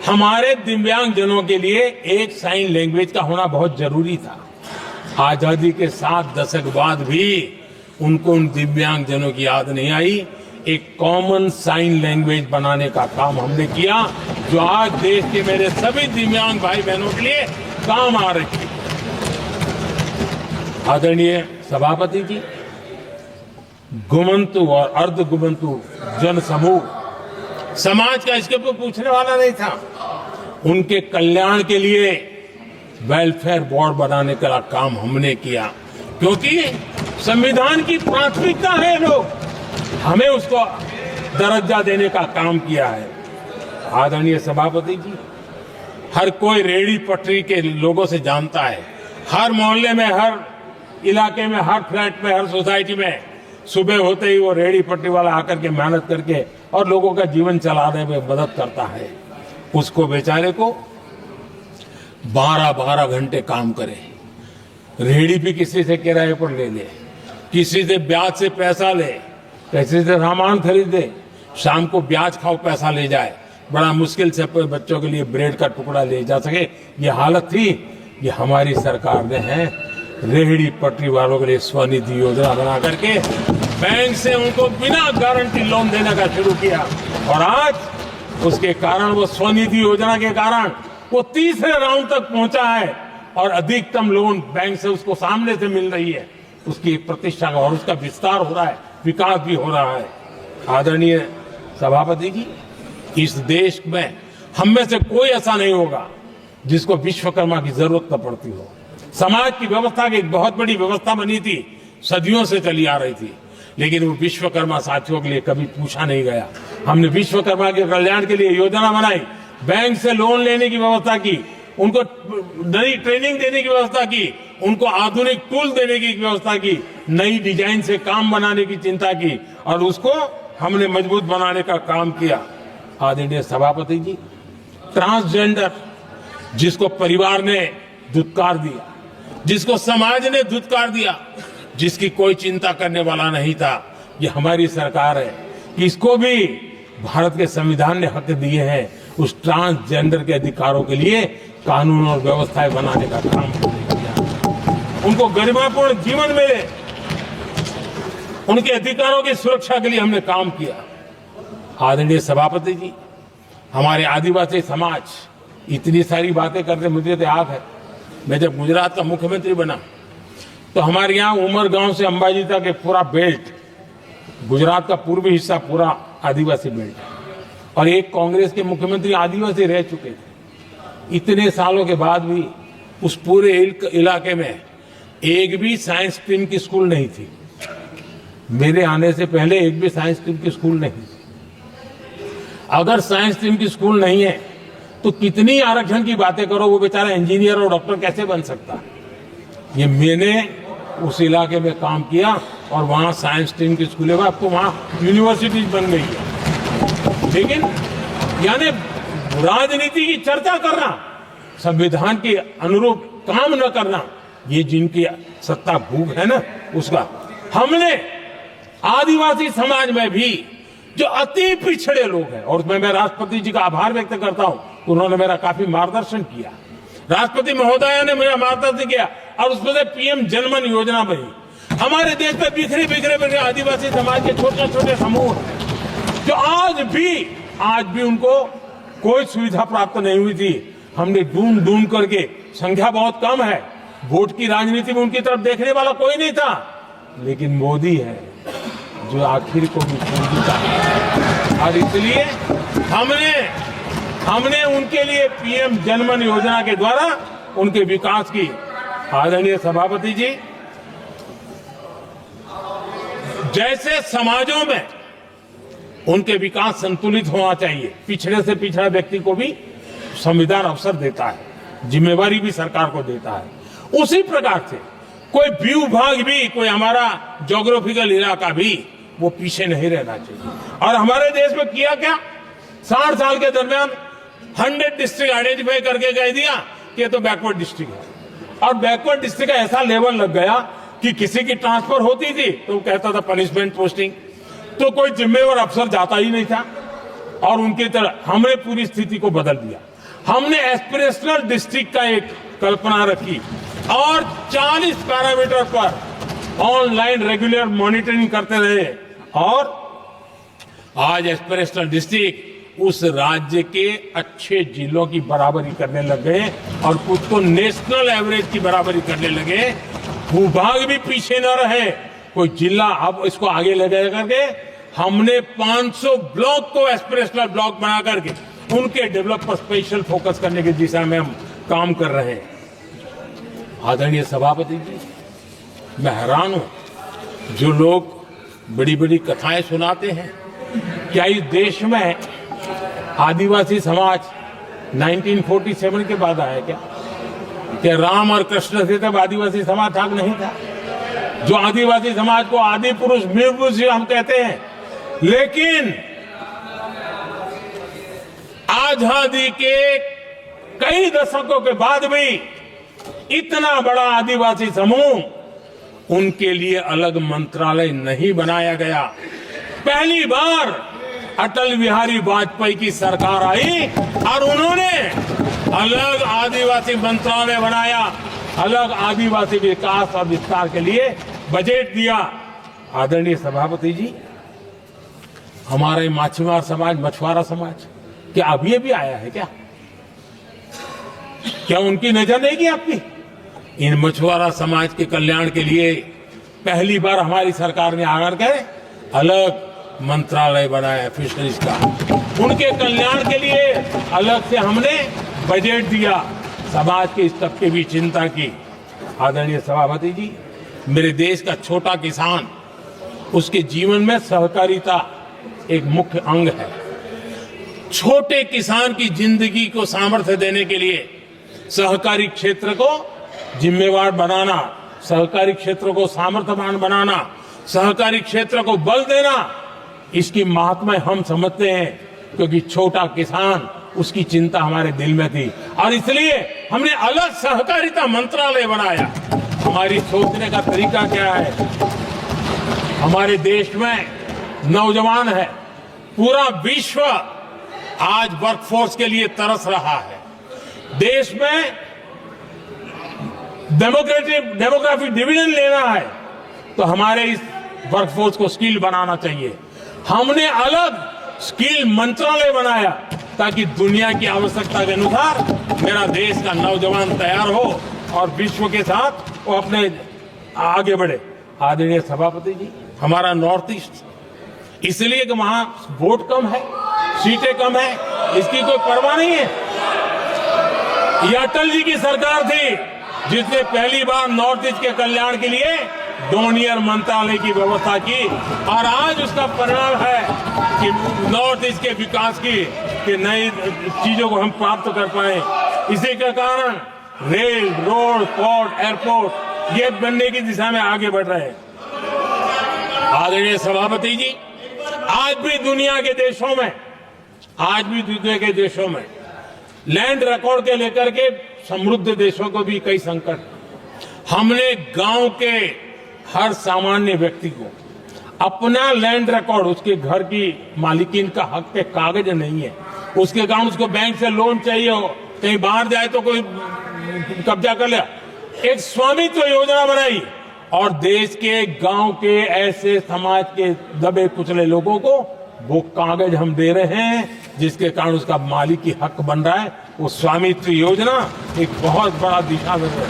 हमारे दिव्यांगजनों के लिए एक साइन लैंग्वेज का होना बहुत जरूरी था। आजादी के 7 दशक बाद भी उनको उन दिव्यांगजनों की याद नहीं आई। एक कॉमन साइन लैंग्वेज बनाने का काम हमने किया, जो आज देश के मेरे सभी दिव्यांग भाई बहनों के लिए काम आ रही है। आदरणीय सभापति जी, गुमंतु और अर्ध गुमंतु जन समूह समाज का इसके ऊपर पूछने वाला नहीं था। उनके कल्याण के लिए वेलफेयर बोर्ड बनाने का काम हमने किया, क्योंकि संविधान की प्राथमिकता है लोग, हमें उसको दर्जा देने का काम किया है। आदरणीय सभापति जी, हर कोई रेहड़ी पटरी के लोगों से जानता है। हर मोहल्ले में, हर इलाके में, हर फ्लैट में, हर सोसाइटी में सुबह होते ही वो रेहड़ी पटरी वाला आकर के मेहनत करके और लोगों का जीवन चलाने में मदद करता है। उसको बेचारे को 12-12 घंटे काम करे, रेहड़ी भी किसी से किराए पर ले ले, किसी से ब्याज से पैसा ले, किसी से सामान खरीदे, शाम को ब्याज खाओ पैसा ले जाए, बड़ा मुश्किल से अपने बच्चों के लिए ब्रेड का टुकड़ा ले जा सके। ये हालत थी। ये हमारी सरकार ने है रेहड़ी पटरी वालों के लिए स्वनिधि योजना बना करके बैंक से उनको बिना गारंटी लोन देने का शुरू किया, और आज उसके कारण, वो स्वनिधि योजना के कारण वो तीसरे राउंड तक पहुंचा है और अधिकतम लोन बैंक से उसको सामने से मिल रही है। उसकी प्रतिष्ठा का और उसका विस्तार हो रहा है, विकास भी हो रहा है। आदरणीय सभापति जी, इस देश में हम में से कोई ऐसा नहीं होगा जिसको विश्वकर्मा की जरूरत न पड़ती हो। समाज की व्यवस्था की एक बहुत बड़ी व्यवस्था बनी थी, सदियों से चली आ रही थी, लेकिन वो विश्वकर्मा साथियों के लिए कभी पूछा नहीं गया। हमने विश्वकर्मा के कल्याण के लिए योजना बनाई, बैंक से लोन लेने की व्यवस्था की, उनको नई ट्रेनिंग देने की व्यवस्था की, उनको आधुनिक टूल देने की व्यवस्था की, नई डिजाइन से काम बनाने की चिंता की, और उसको हमने मजबूत बनाने का काम किया। आदरणीय सभापति जी, ट्रांसजेंडर जिसको परिवार ने धुतकार दिया, जिसको समाज ने धुतकार दिया, जिसकी कोई चिंता करने वाला नहीं था, ये हमारी सरकार है कि इसको भी भारत के संविधान ने हक दिए हैं। उस ट्रांसजेंडर के अधिकारों के लिए कानून और व्यवस्थाएं बनाने का काम किया, उनको गरिमापूर्ण जीवन मिले, उनके अधिकारों की सुरक्षा के लिए हमने काम किया। आदरणीय सभापति जी, हमारे आदिवासी समाज इतनी सारी बातें करते, मुझे तो याद है मैं जब गुजरात का मुख्यमंत्री बना तो हमारे यहाँ उमरगांव से अंबाजी तक एक पूरा बेल्ट, गुजरात का पूर्वी हिस्सा पूरा आदिवासी बेल्ट, और एक कांग्रेस के मुख्यमंत्री आदिवासी रह चुके थे। इतने सालों के बाद भी उस पूरे इलाके में एक भी साइंस स्ट्रीम की स्कूल नहीं थी। मेरे आने से पहले एक भी साइंस स्ट्रीम की स्कूल नहीं थी। अगर साइंस स्ट्रीम की स्कूल नहीं है तो कितनी आरक्षण की बातें करो, वो बेचारा इंजीनियर और डॉक्टर कैसे बन सकता है। ये मैंने उस इलाके में काम किया और वहां साइंस स्ट्रीम की स्कूलें, अब तो वहां यूनिवर्सिटीज बन गई है। लेकिन यानी राजनीति की चर्चा करना, संविधान के अनुरूप काम न करना, ये जिनकी सत्ता भूख है ना, उसका हमने आदिवासी समाज में भी जो अति पिछड़े लोग हैं, और मैं राष्ट्रपति जी का आभार व्यक्त करता हूं, उन्होंने मेरा काफी मार्गदर्शन किया। राष्ट्रपति महोदया ने मेरा मार्गदर्शन किया और उसमें से पीएम जनमन योजना बनी। हमारे देश में बिखरे बिखरे आदिवासी समाज के छोटे छोटे समूह हैं जो आज भी उनको कोई सुविधा प्राप्त नहीं हुई थी। हमने ढूंढ करके, संख्या बहुत कम है, वोट की राजनीति में उनकी तरफ देखने वाला कोई नहीं था, लेकिन मोदी है जो आखिर को भी पूछता है। और इसलिए हमने उनके लिए पीएम जनमन योजना के द्वारा उनके विकास की। आदरणीय सभापति जी, जैसे समाजों में उनके विकास संतुलित होना चाहिए, पिछड़े से पिछड़ा व्यक्ति को भी संविधान अवसर देता है, जिम्मेवारी भी सरकार को देता है, उसी प्रकार से कोई भी विभाग भी, कोई हमारा ज्योग्राफिकल इलाका भी, वो पीछे नहीं रहना चाहिए। और हमारे देश में किया क्या, 60 साल के दरमियान 100 डिस्ट्रिक्ट आइडेंटिफाई करके कह दिया कि ये तो बैकवर्ड डिस्ट्रिक्ट है, और बैकवर्ड डिस्ट्रिक्ट का ऐसा लेवल लग गया कि किसी की ट्रांसफर होती थी तो कहता था पनिशमेंट पोस्टिंग, तो कोई जिम्मेवार अफसर जाता ही नहीं था, और उनकी तरह हमने पूरी स्थिति को बदल दिया। हमने एस्पिरेशनल डिस्ट्रिक्ट का एक कल्पना रखी और 40 पैरामीटर पर ऑनलाइन रेगुलर मॉनिटरिंग करते रहे, और आज एस्पिरेशनल डिस्ट्रिक्ट उस राज्य के अच्छे जिलों की बराबरी करने लग गए और खुद को नेशनल एवरेज की बराबरी करने लगे। भूभाग भी पीछे न रहे, कोई जिला अब इसको आगे ले गए करके हमने 500 ब्लॉक को एस्पिरेशनल ब्लॉक बना करके उनके डेवलप पर स्पेशल फोकस करने की दिशा में हम काम कर रहे हैं। आदरणीय सभापति जी, मैं हैरान हूं जो लोग बड़ी बड़ी कथाएं सुनाते हैं, क्या इस देश में आदिवासी समाज 1947 के बाद आया क्या? कि राम और कृष्ण थे तब आदिवासी समाज था नहीं था? जो आदिवासी समाज को आदि पुरुष वीर पुरुष हम कहते हैं, लेकिन आजादी के कई दशकों के बाद भी इतना बड़ा आदिवासी समूह, उनके लिए अलग मंत्रालय नहीं बनाया गया। पहली बार अटल बिहारी वाजपेयी की सरकार आई और उन्होंने अलग आदिवासी मंत्रालय बनाया, अलग आदिवासी विकास और विस्तार के लिए बजट दिया। आदरणीय सभापति जी, हमारे माछीमार समाज, मछुआरा समाज क्या अभी भी आया है क्या? क्या उनकी नजर नहीं की आपकी? इन मछुआरा समाज के कल्याण के लिए पहली बार हमारी सरकार ने आकर के अलग मंत्रालय बनाया फिशरीज का। उनके कल्याण के लिए अलग से हमने बजट दिया, समाज के इस तबके की चिंता की। आदरणीय सभापति जी, मेरे देश का छोटा किसान, उसके जीवन में सहकारिता एक मुख्य अंग है। छोटे किसान की जिंदगी को सामर्थ्य देने के लिए सहकारी क्षेत्र को जिम्मेवार बनाना, सहकारी क्षेत्र को सामर्थ्यवान बनाना, सहकारी क्षेत्र को बल देना, इसकी महात्मा हम समझते हैं, क्योंकि छोटा किसान, उसकी चिंता हमारे दिल में थी और इसलिए हमने अलग सहकारिता मंत्रालय बनाया। हमारी सोचने का तरीका क्या है? हमारे देश में नौजवान है, पूरा विश्व आज वर्कफोर्स के लिए तरस रहा है। देश में डेमोग्राफिक डिवीजन लेना है तो हमारे इस वर्कफोर्स को स्किल बनाना चाहिए। हमने अलग स्किल मंत्रालय बनाया ताकि दुनिया की आवश्यकता के अनुसार मेरा देश का नौजवान तैयार हो और विश्व के साथ वो अपने आगे बढ़े। आदरणीय सभापति जी, हमारा नॉर्थ ईस्ट इसलिए कि वहां वोट कम है, सीटें कम है, इसकी कोई परवाह नहीं है। ये अटल जी की सरकार थी जिसने पहली बार नॉर्थ ईस्ट के कल्याण के लिए डोनियर मंत्रालय की व्यवस्था की और आज उसका परिणाम है कि नॉर्थ ईस्ट के विकास की नई चीजों को हम प्राप्त कर पाए। इसी के कारण रेल, रोड, पोर्ट, एयरपोर्ट ये बनने की दिशा में आगे बढ़ रहे हैं। आदरणीय सभापति जी, आज भी दुनिया के देशों में लैंड रिकॉर्ड के लेकर के समृद्ध देशों को भी कई संकट। हमने गांव के हर सामान्य व्यक्ति को अपना लैंड रिकॉर्ड, उसके घर की मालिकीन का हक के कागज नहीं है, उसके कारण उसको बैंक से लोन चाहिए हो, कहीं बाहर जाए तो कोई कब्जा कर लिया, एक स्वामित्व योजना बनाई और देश के गांव के ऐसे समाज के दबे कुचले लोगों को वो कागज हम दे रहे हैं जिसके कारण उसका मालिकी हक बन रहा है। वो स्वामित्व योजना एक बहुत बड़ा दिशा दे रही है।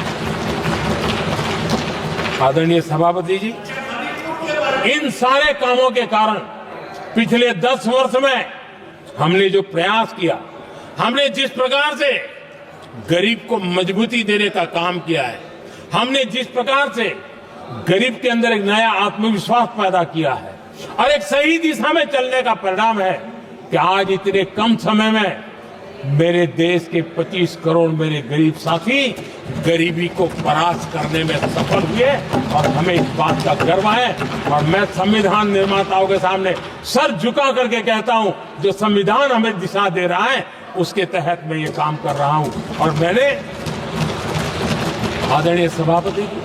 आदरणीय सभापति जी, इन सारे कामों के कारण पिछले 10 वर्ष में हमने जो प्रयास किया, हमने जिस प्रकार से गरीब को मजबूती देने का काम किया है, हमने जिस प्रकार से गरीब के अंदर एक नया आत्मविश्वास पैदा किया है और एक सही दिशा में चलने का परिणाम है कि आज इतने कम समय में मेरे देश के 25 करोड़ मेरे गरीब साथी गरीबी को परास्त करने में सफल हुए और हमें इस बात का गर्व है। और मैं संविधान निर्माताओं के सामने सर झुका करके कहता हूं, जो संविधान हमें दिशा दे रहा है उसके तहत मैं ये काम कर रहा हूं। और मैंने, आदरणीय सभापति जी,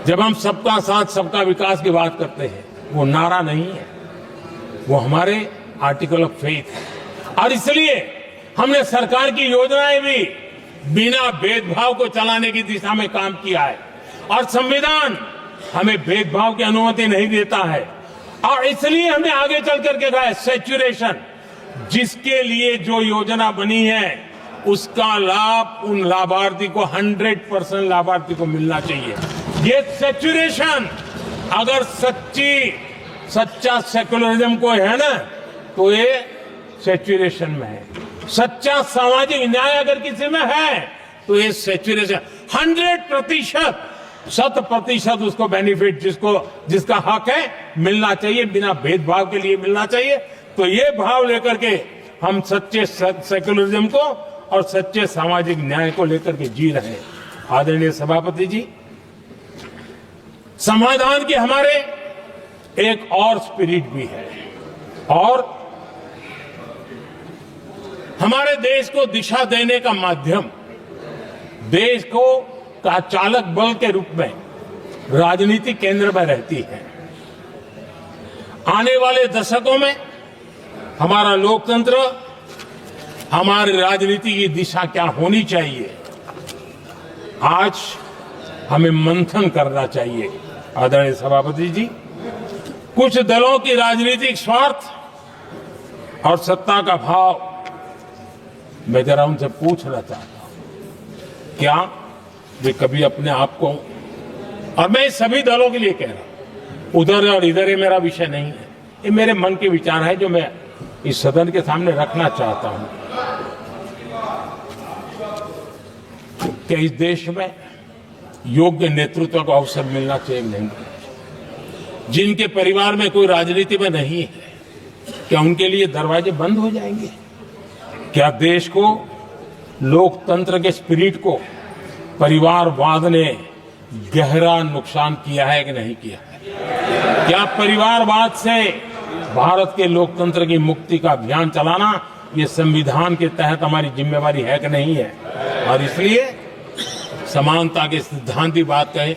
जब हम सबका साथ सबका विकास की बात करते हैं, वो नारा नहीं है, वो हमारे आर्टिकल ऑफ फेथ है। और इसलिए हमने सरकार की योजनाएं भी बिना भेदभाव को चलाने की दिशा में काम किया है और संविधान हमें भेदभाव की अनुमति नहीं देता है। और इसलिए हमने आगे चल करके कहा है सैचुरेशन, जिसके लिए जो योजना बनी है उसका लाभ उन लाभार्थी को 100% लाभार्थी को मिलना चाहिए। ये सैचुरेशन अगर सच्चा सेकुलरिज्म को है ना, तो ये सैचुरेशन में है। सच्चा सामाजिक न्याय अगर किसी में है तो ये सैचुरेशन 100%, 100% उसको बेनिफिट जिसका हक है मिलना चाहिए, बिना भेदभाव के लिए मिलना चाहिए। तो ये भाव लेकर के हम सच्चे सेकुलरिज्म को और सच्चे सामाजिक न्याय को लेकर के जी रहे हैं। आदरणीय सभापति जी, समाधान के हमारे एक और स्पिरिट भी है और हमारे देश को दिशा देने का माध्यम, देश को का चालक बल के रूप में राजनीति केंद्र में रहती है। आने वाले दशकों में हमारा लोकतंत्र, हमारी राजनीति की दिशा क्या होनी चाहिए, आज हमें मंथन करना चाहिए। आदरणीय सभापति जी, कुछ दलों की राजनीतिक स्वार्थ और सत्ता का भाव, मैं जरा उनसे पूछना चाहता हूं, क्या वे कभी अपने आप को, और मैं सभी दलों के लिए कह रहा हूं, उधर और इधर ये मेरा विषय नहीं है, ये मेरे मन के विचार है जो मैं इस सदन के सामने रखना चाहता हूं कि इस देश में योग्य नेतृत्व को अवसर मिलना चाहिए नहीं। जिनके परिवार में कोई राजनीति में नहीं है, क्या उनके लिए दरवाजे बंद हो जाएंगे? क्या देश को, लोकतंत्र के स्पिरिट को परिवारवाद ने गहरा नुकसान किया है कि नहीं किया है? क्या परिवारवाद से भारत के लोकतंत्र की मुक्ति का अभियान चलाना ये संविधान के तहत हमारी जिम्मेवारी है कि नहीं है? और इसलिए समानता के सिद्धांत की बात कहें,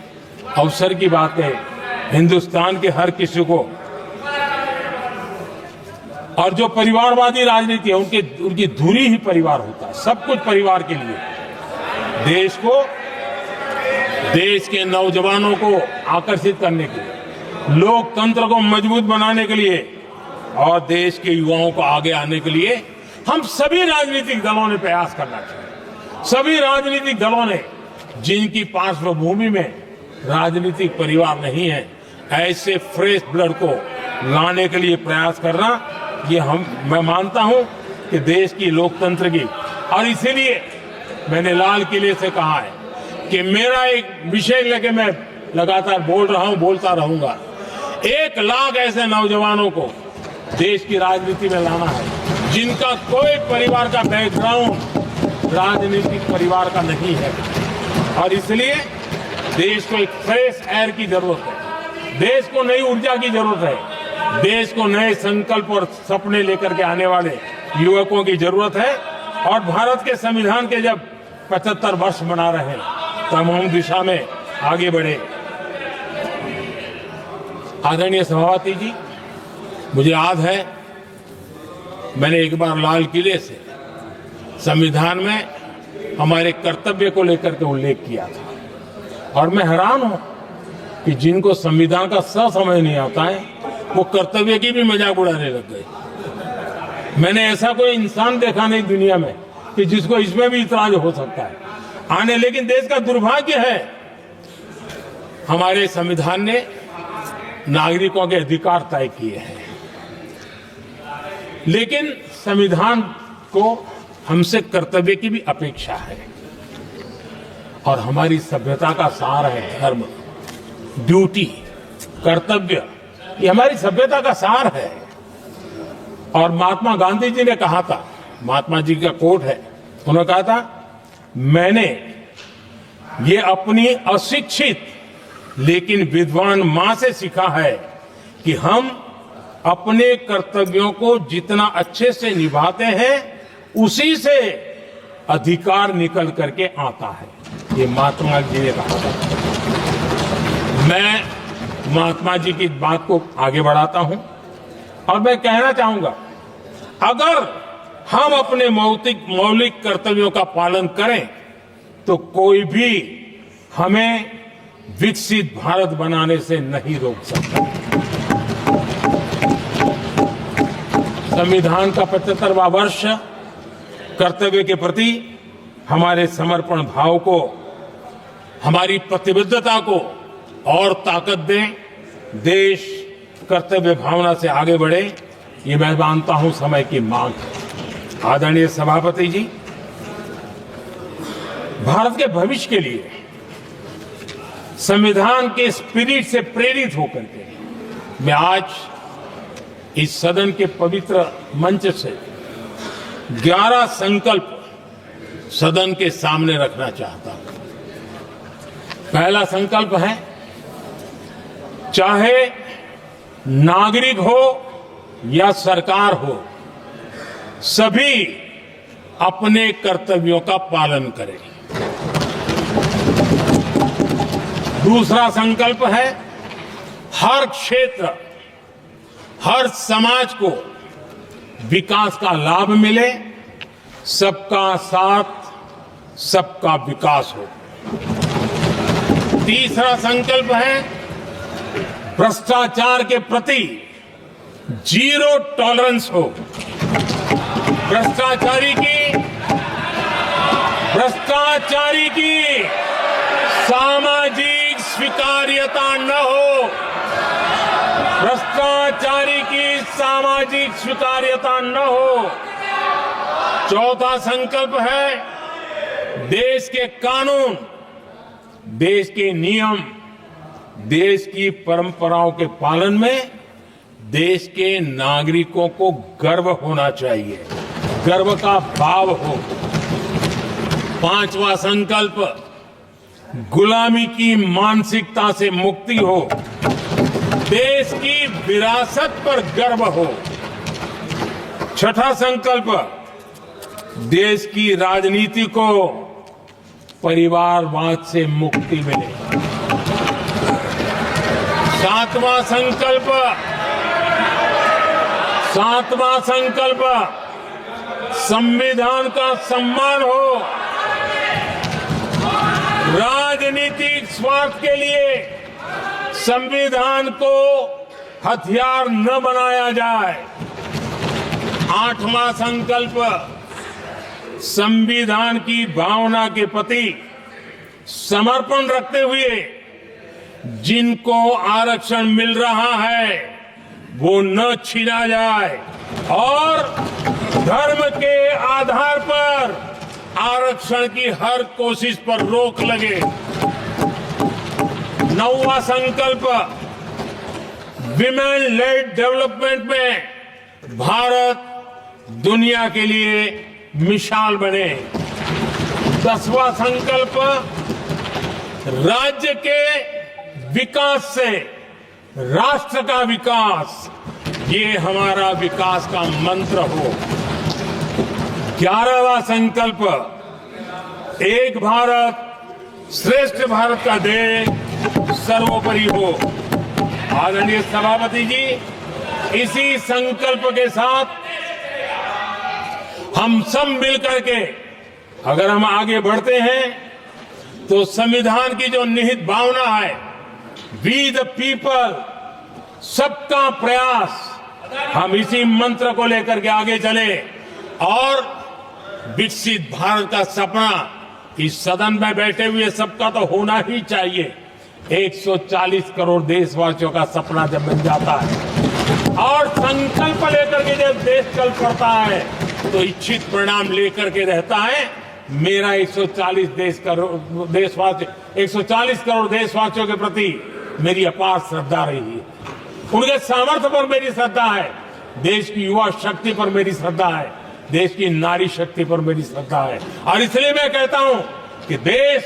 अवसर की बात कहें, हिंदुस्तान के हर किसी को, और जो परिवारवादी राजनीति है उनकी धुरी ही परिवार होता है, सब कुछ परिवार के लिए। देश को, देश के नौजवानों को आकर्षित करने के लिए, लोकतंत्र को मजबूत बनाने के लिए और देश के युवाओं को आगे आने के लिए हम सभी राजनीतिक दलों ने प्रयास करना चाहिए। सभी राजनीतिक दलों ने, जिनकी पार्श्वभूमि में राजनीतिक परिवार नहीं है, ऐसे फ्रेश ब्लड को लाने के लिए प्रयास करना, ये मैं मानता हूं कि देश की लोकतंत्र की, और इसीलिए मैंने लाल किले से कहा है कि मेरा एक विषय लेके मैं लगातार बोल रहा हूं, बोलता रहूंगा। 1 लाख ऐसे नौजवानों को देश की राजनीति में लाना है जिनका कोई परिवार का बैकग्राउंड राजनीतिक परिवार का नहीं है, और इसलिए देश को एक फ्रेश एयर की जरूरत है, देश को नई ऊर्जा की जरूरत है, देश को नए संकल्प और सपने लेकर के आने वाले युवकों की जरूरत है। और भारत के संविधान के जब 75 वर्ष मना रहे हैं तो हम उस दिशा में आगे बढ़े। आदरणीय सभापति जी, मुझे याद है मैंने एक बार लाल किले से संविधान में हमारे कर्तव्य को लेकर के उल्लेख किया था, और मैं हैरान हूं कि जिनको संविधान का समझ नहीं आता है वो कर्तव्य की भी मजाक उड़ाने लग गए। मैंने ऐसा कोई इंसान देखा नहीं दुनिया में कि जिसको इसमें भी इतराज हो सकता है आने। लेकिन देश का दुर्भाग्य है, हमारे संविधान ने नागरिकों के अधिकार तय किए हैं, लेकिन संविधान को हमसे कर्तव्य की भी अपेक्षा है। और हमारी सभ्यता का सार है धर्म, ड्यूटी, कर्तव्य, ये हमारी सभ्यता का सार है। और महात्मा गांधी जी ने कहा था, महात्मा जी का कोट है, उन्होंने कहा था, मैंने ये अपनी अशिक्षित लेकिन विद्वान मां से सीखा है कि हम अपने कर्तव्यों को जितना अच्छे से निभाते हैं उसी से अधिकार निकल करके आता है। ये महात्मा जी ने कहा था। मैं महात्मा जी की बात को आगे बढ़ाता हूं और मैं कहना चाहूंगा, अगर हम अपने मौलिक कर्तव्यों का पालन करें तो कोई भी हमें विकसित भारत बनाने से नहीं रोक सकता। संविधान का 75वां वर्ष कर्तव्य के प्रति हमारे समर्पण भाव को, हमारी प्रतिबद्धता को और ताकत दें, देश कर्तव्य भावना से आगे बढ़े, ये मैं मानता हूं समय की मांग है। आदरणीय सभापति जी, भारत के भविष्य के लिए संविधान के स्पिरिट से प्रेरित होकर के मैं आज इस सदन के पवित्र मंच से 11 संकल्प सदन के सामने रखना चाहता हूं। पहला संकल्प है, चाहे नागरिक हो या सरकार हो, सभी अपने कर्तव्यों का पालन करें। दूसरा संकल्प है, हर क्षेत्र, हर समाज को विकास का लाभ मिले, सबका साथ, सबका विकास हो। तीसरा संकल्प है, भ्रष्टाचार के प्रति जीरो टॉलरेंस हो। भ्रष्टाचारी की सामाजिक स्वीकार्यता न हो। भ्रष्टाचारी की सामाजिक स्वीकार्यता न हो। चौथा संकल्प है, देश के कानून, देश के नियम, देश की परंपराओं के पालन में देश के नागरिकों को गर्व होना चाहिए, गर्व का भाव हो। पांचवा संकल्प, गुलामी की मानसिकता से मुक्ति हो, देश की विरासत पर गर्व हो। छठा संकल्प, देश की राजनीति को परिवारवाद से मुक्ति मिले। सातवां संकल्प, संविधान का सम्मान हो। राजनीतिक स्वार्थ के लिए संविधान को हथियार न बनाया जाए। आठवां संकल्प, संविधान की भावना के प्रति समर्पण रखते हुए जिनको आरक्षण मिल रहा है वो न छीना जाए और धर्म के आधार पर आरक्षण की हर कोशिश पर रोक लगे। नौवां संकल्प, विमेन लेड डेवलपमेंट में भारत दुनिया के लिए मिसाल बने। 10वां संकल्प, राज्य के विकास से राष्ट्र का विकास, ये हमारा विकास का मंत्र हो। 11वां संकल्प, एक भारत श्रेष्ठ भारत का ध्येय सर्वोपरि हो। आदरणीय सभापति जी, इसी संकल्प के साथ हम सब मिलकर के अगर हम आगे बढ़ते हैं तो संविधान की जो निहित भावना है, वी द पीपल, सबका प्रयास, हम इसी मंत्र को लेकर के आगे चले और विकसित भारत का सपना इस सदन में बैठे हुए सबका तो होना ही चाहिए। 140 करोड़ देशवासियों का सपना जब बन जाता है और संकल्प लेकर के जब देश चल पड़ता है तो इच्छित परिणाम लेकर के रहता है। मेरा 140 करोड़ देशवासियों के प्रति मेरी अपार श्रद्धा रही है। उनके सामर्थ्य पर मेरी श्रद्धा है, देश की युवा शक्ति पर मेरी श्रद्धा है, देश की नारी शक्ति पर मेरी श्रद्धा है। और इसलिए मैं कहता हूं कि देश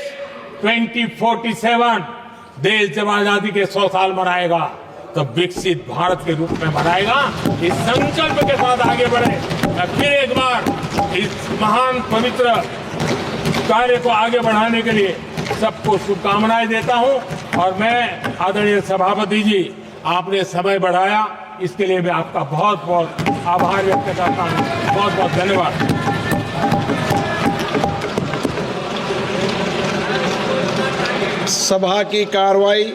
2047 देश जब आजादी के 100 साल मनाएगा तो विकसित भारत के रूप में मनाएगा। इस संकल्प के साथ आगे बढ़े। मैं फिर एक बार इस महान पवित्र कार्य को आगे बढ़ाने के लिए सबको शुभकामनाएं देता हूं। और मैं आदरणीय सभापति जी, आपने समय बढ़ाया, इसके लिए मैं आपका बहुत बहुत आभार व्यक्त करता हूं। बहुत बहुत धन्यवाद। सभा की कार्रवाई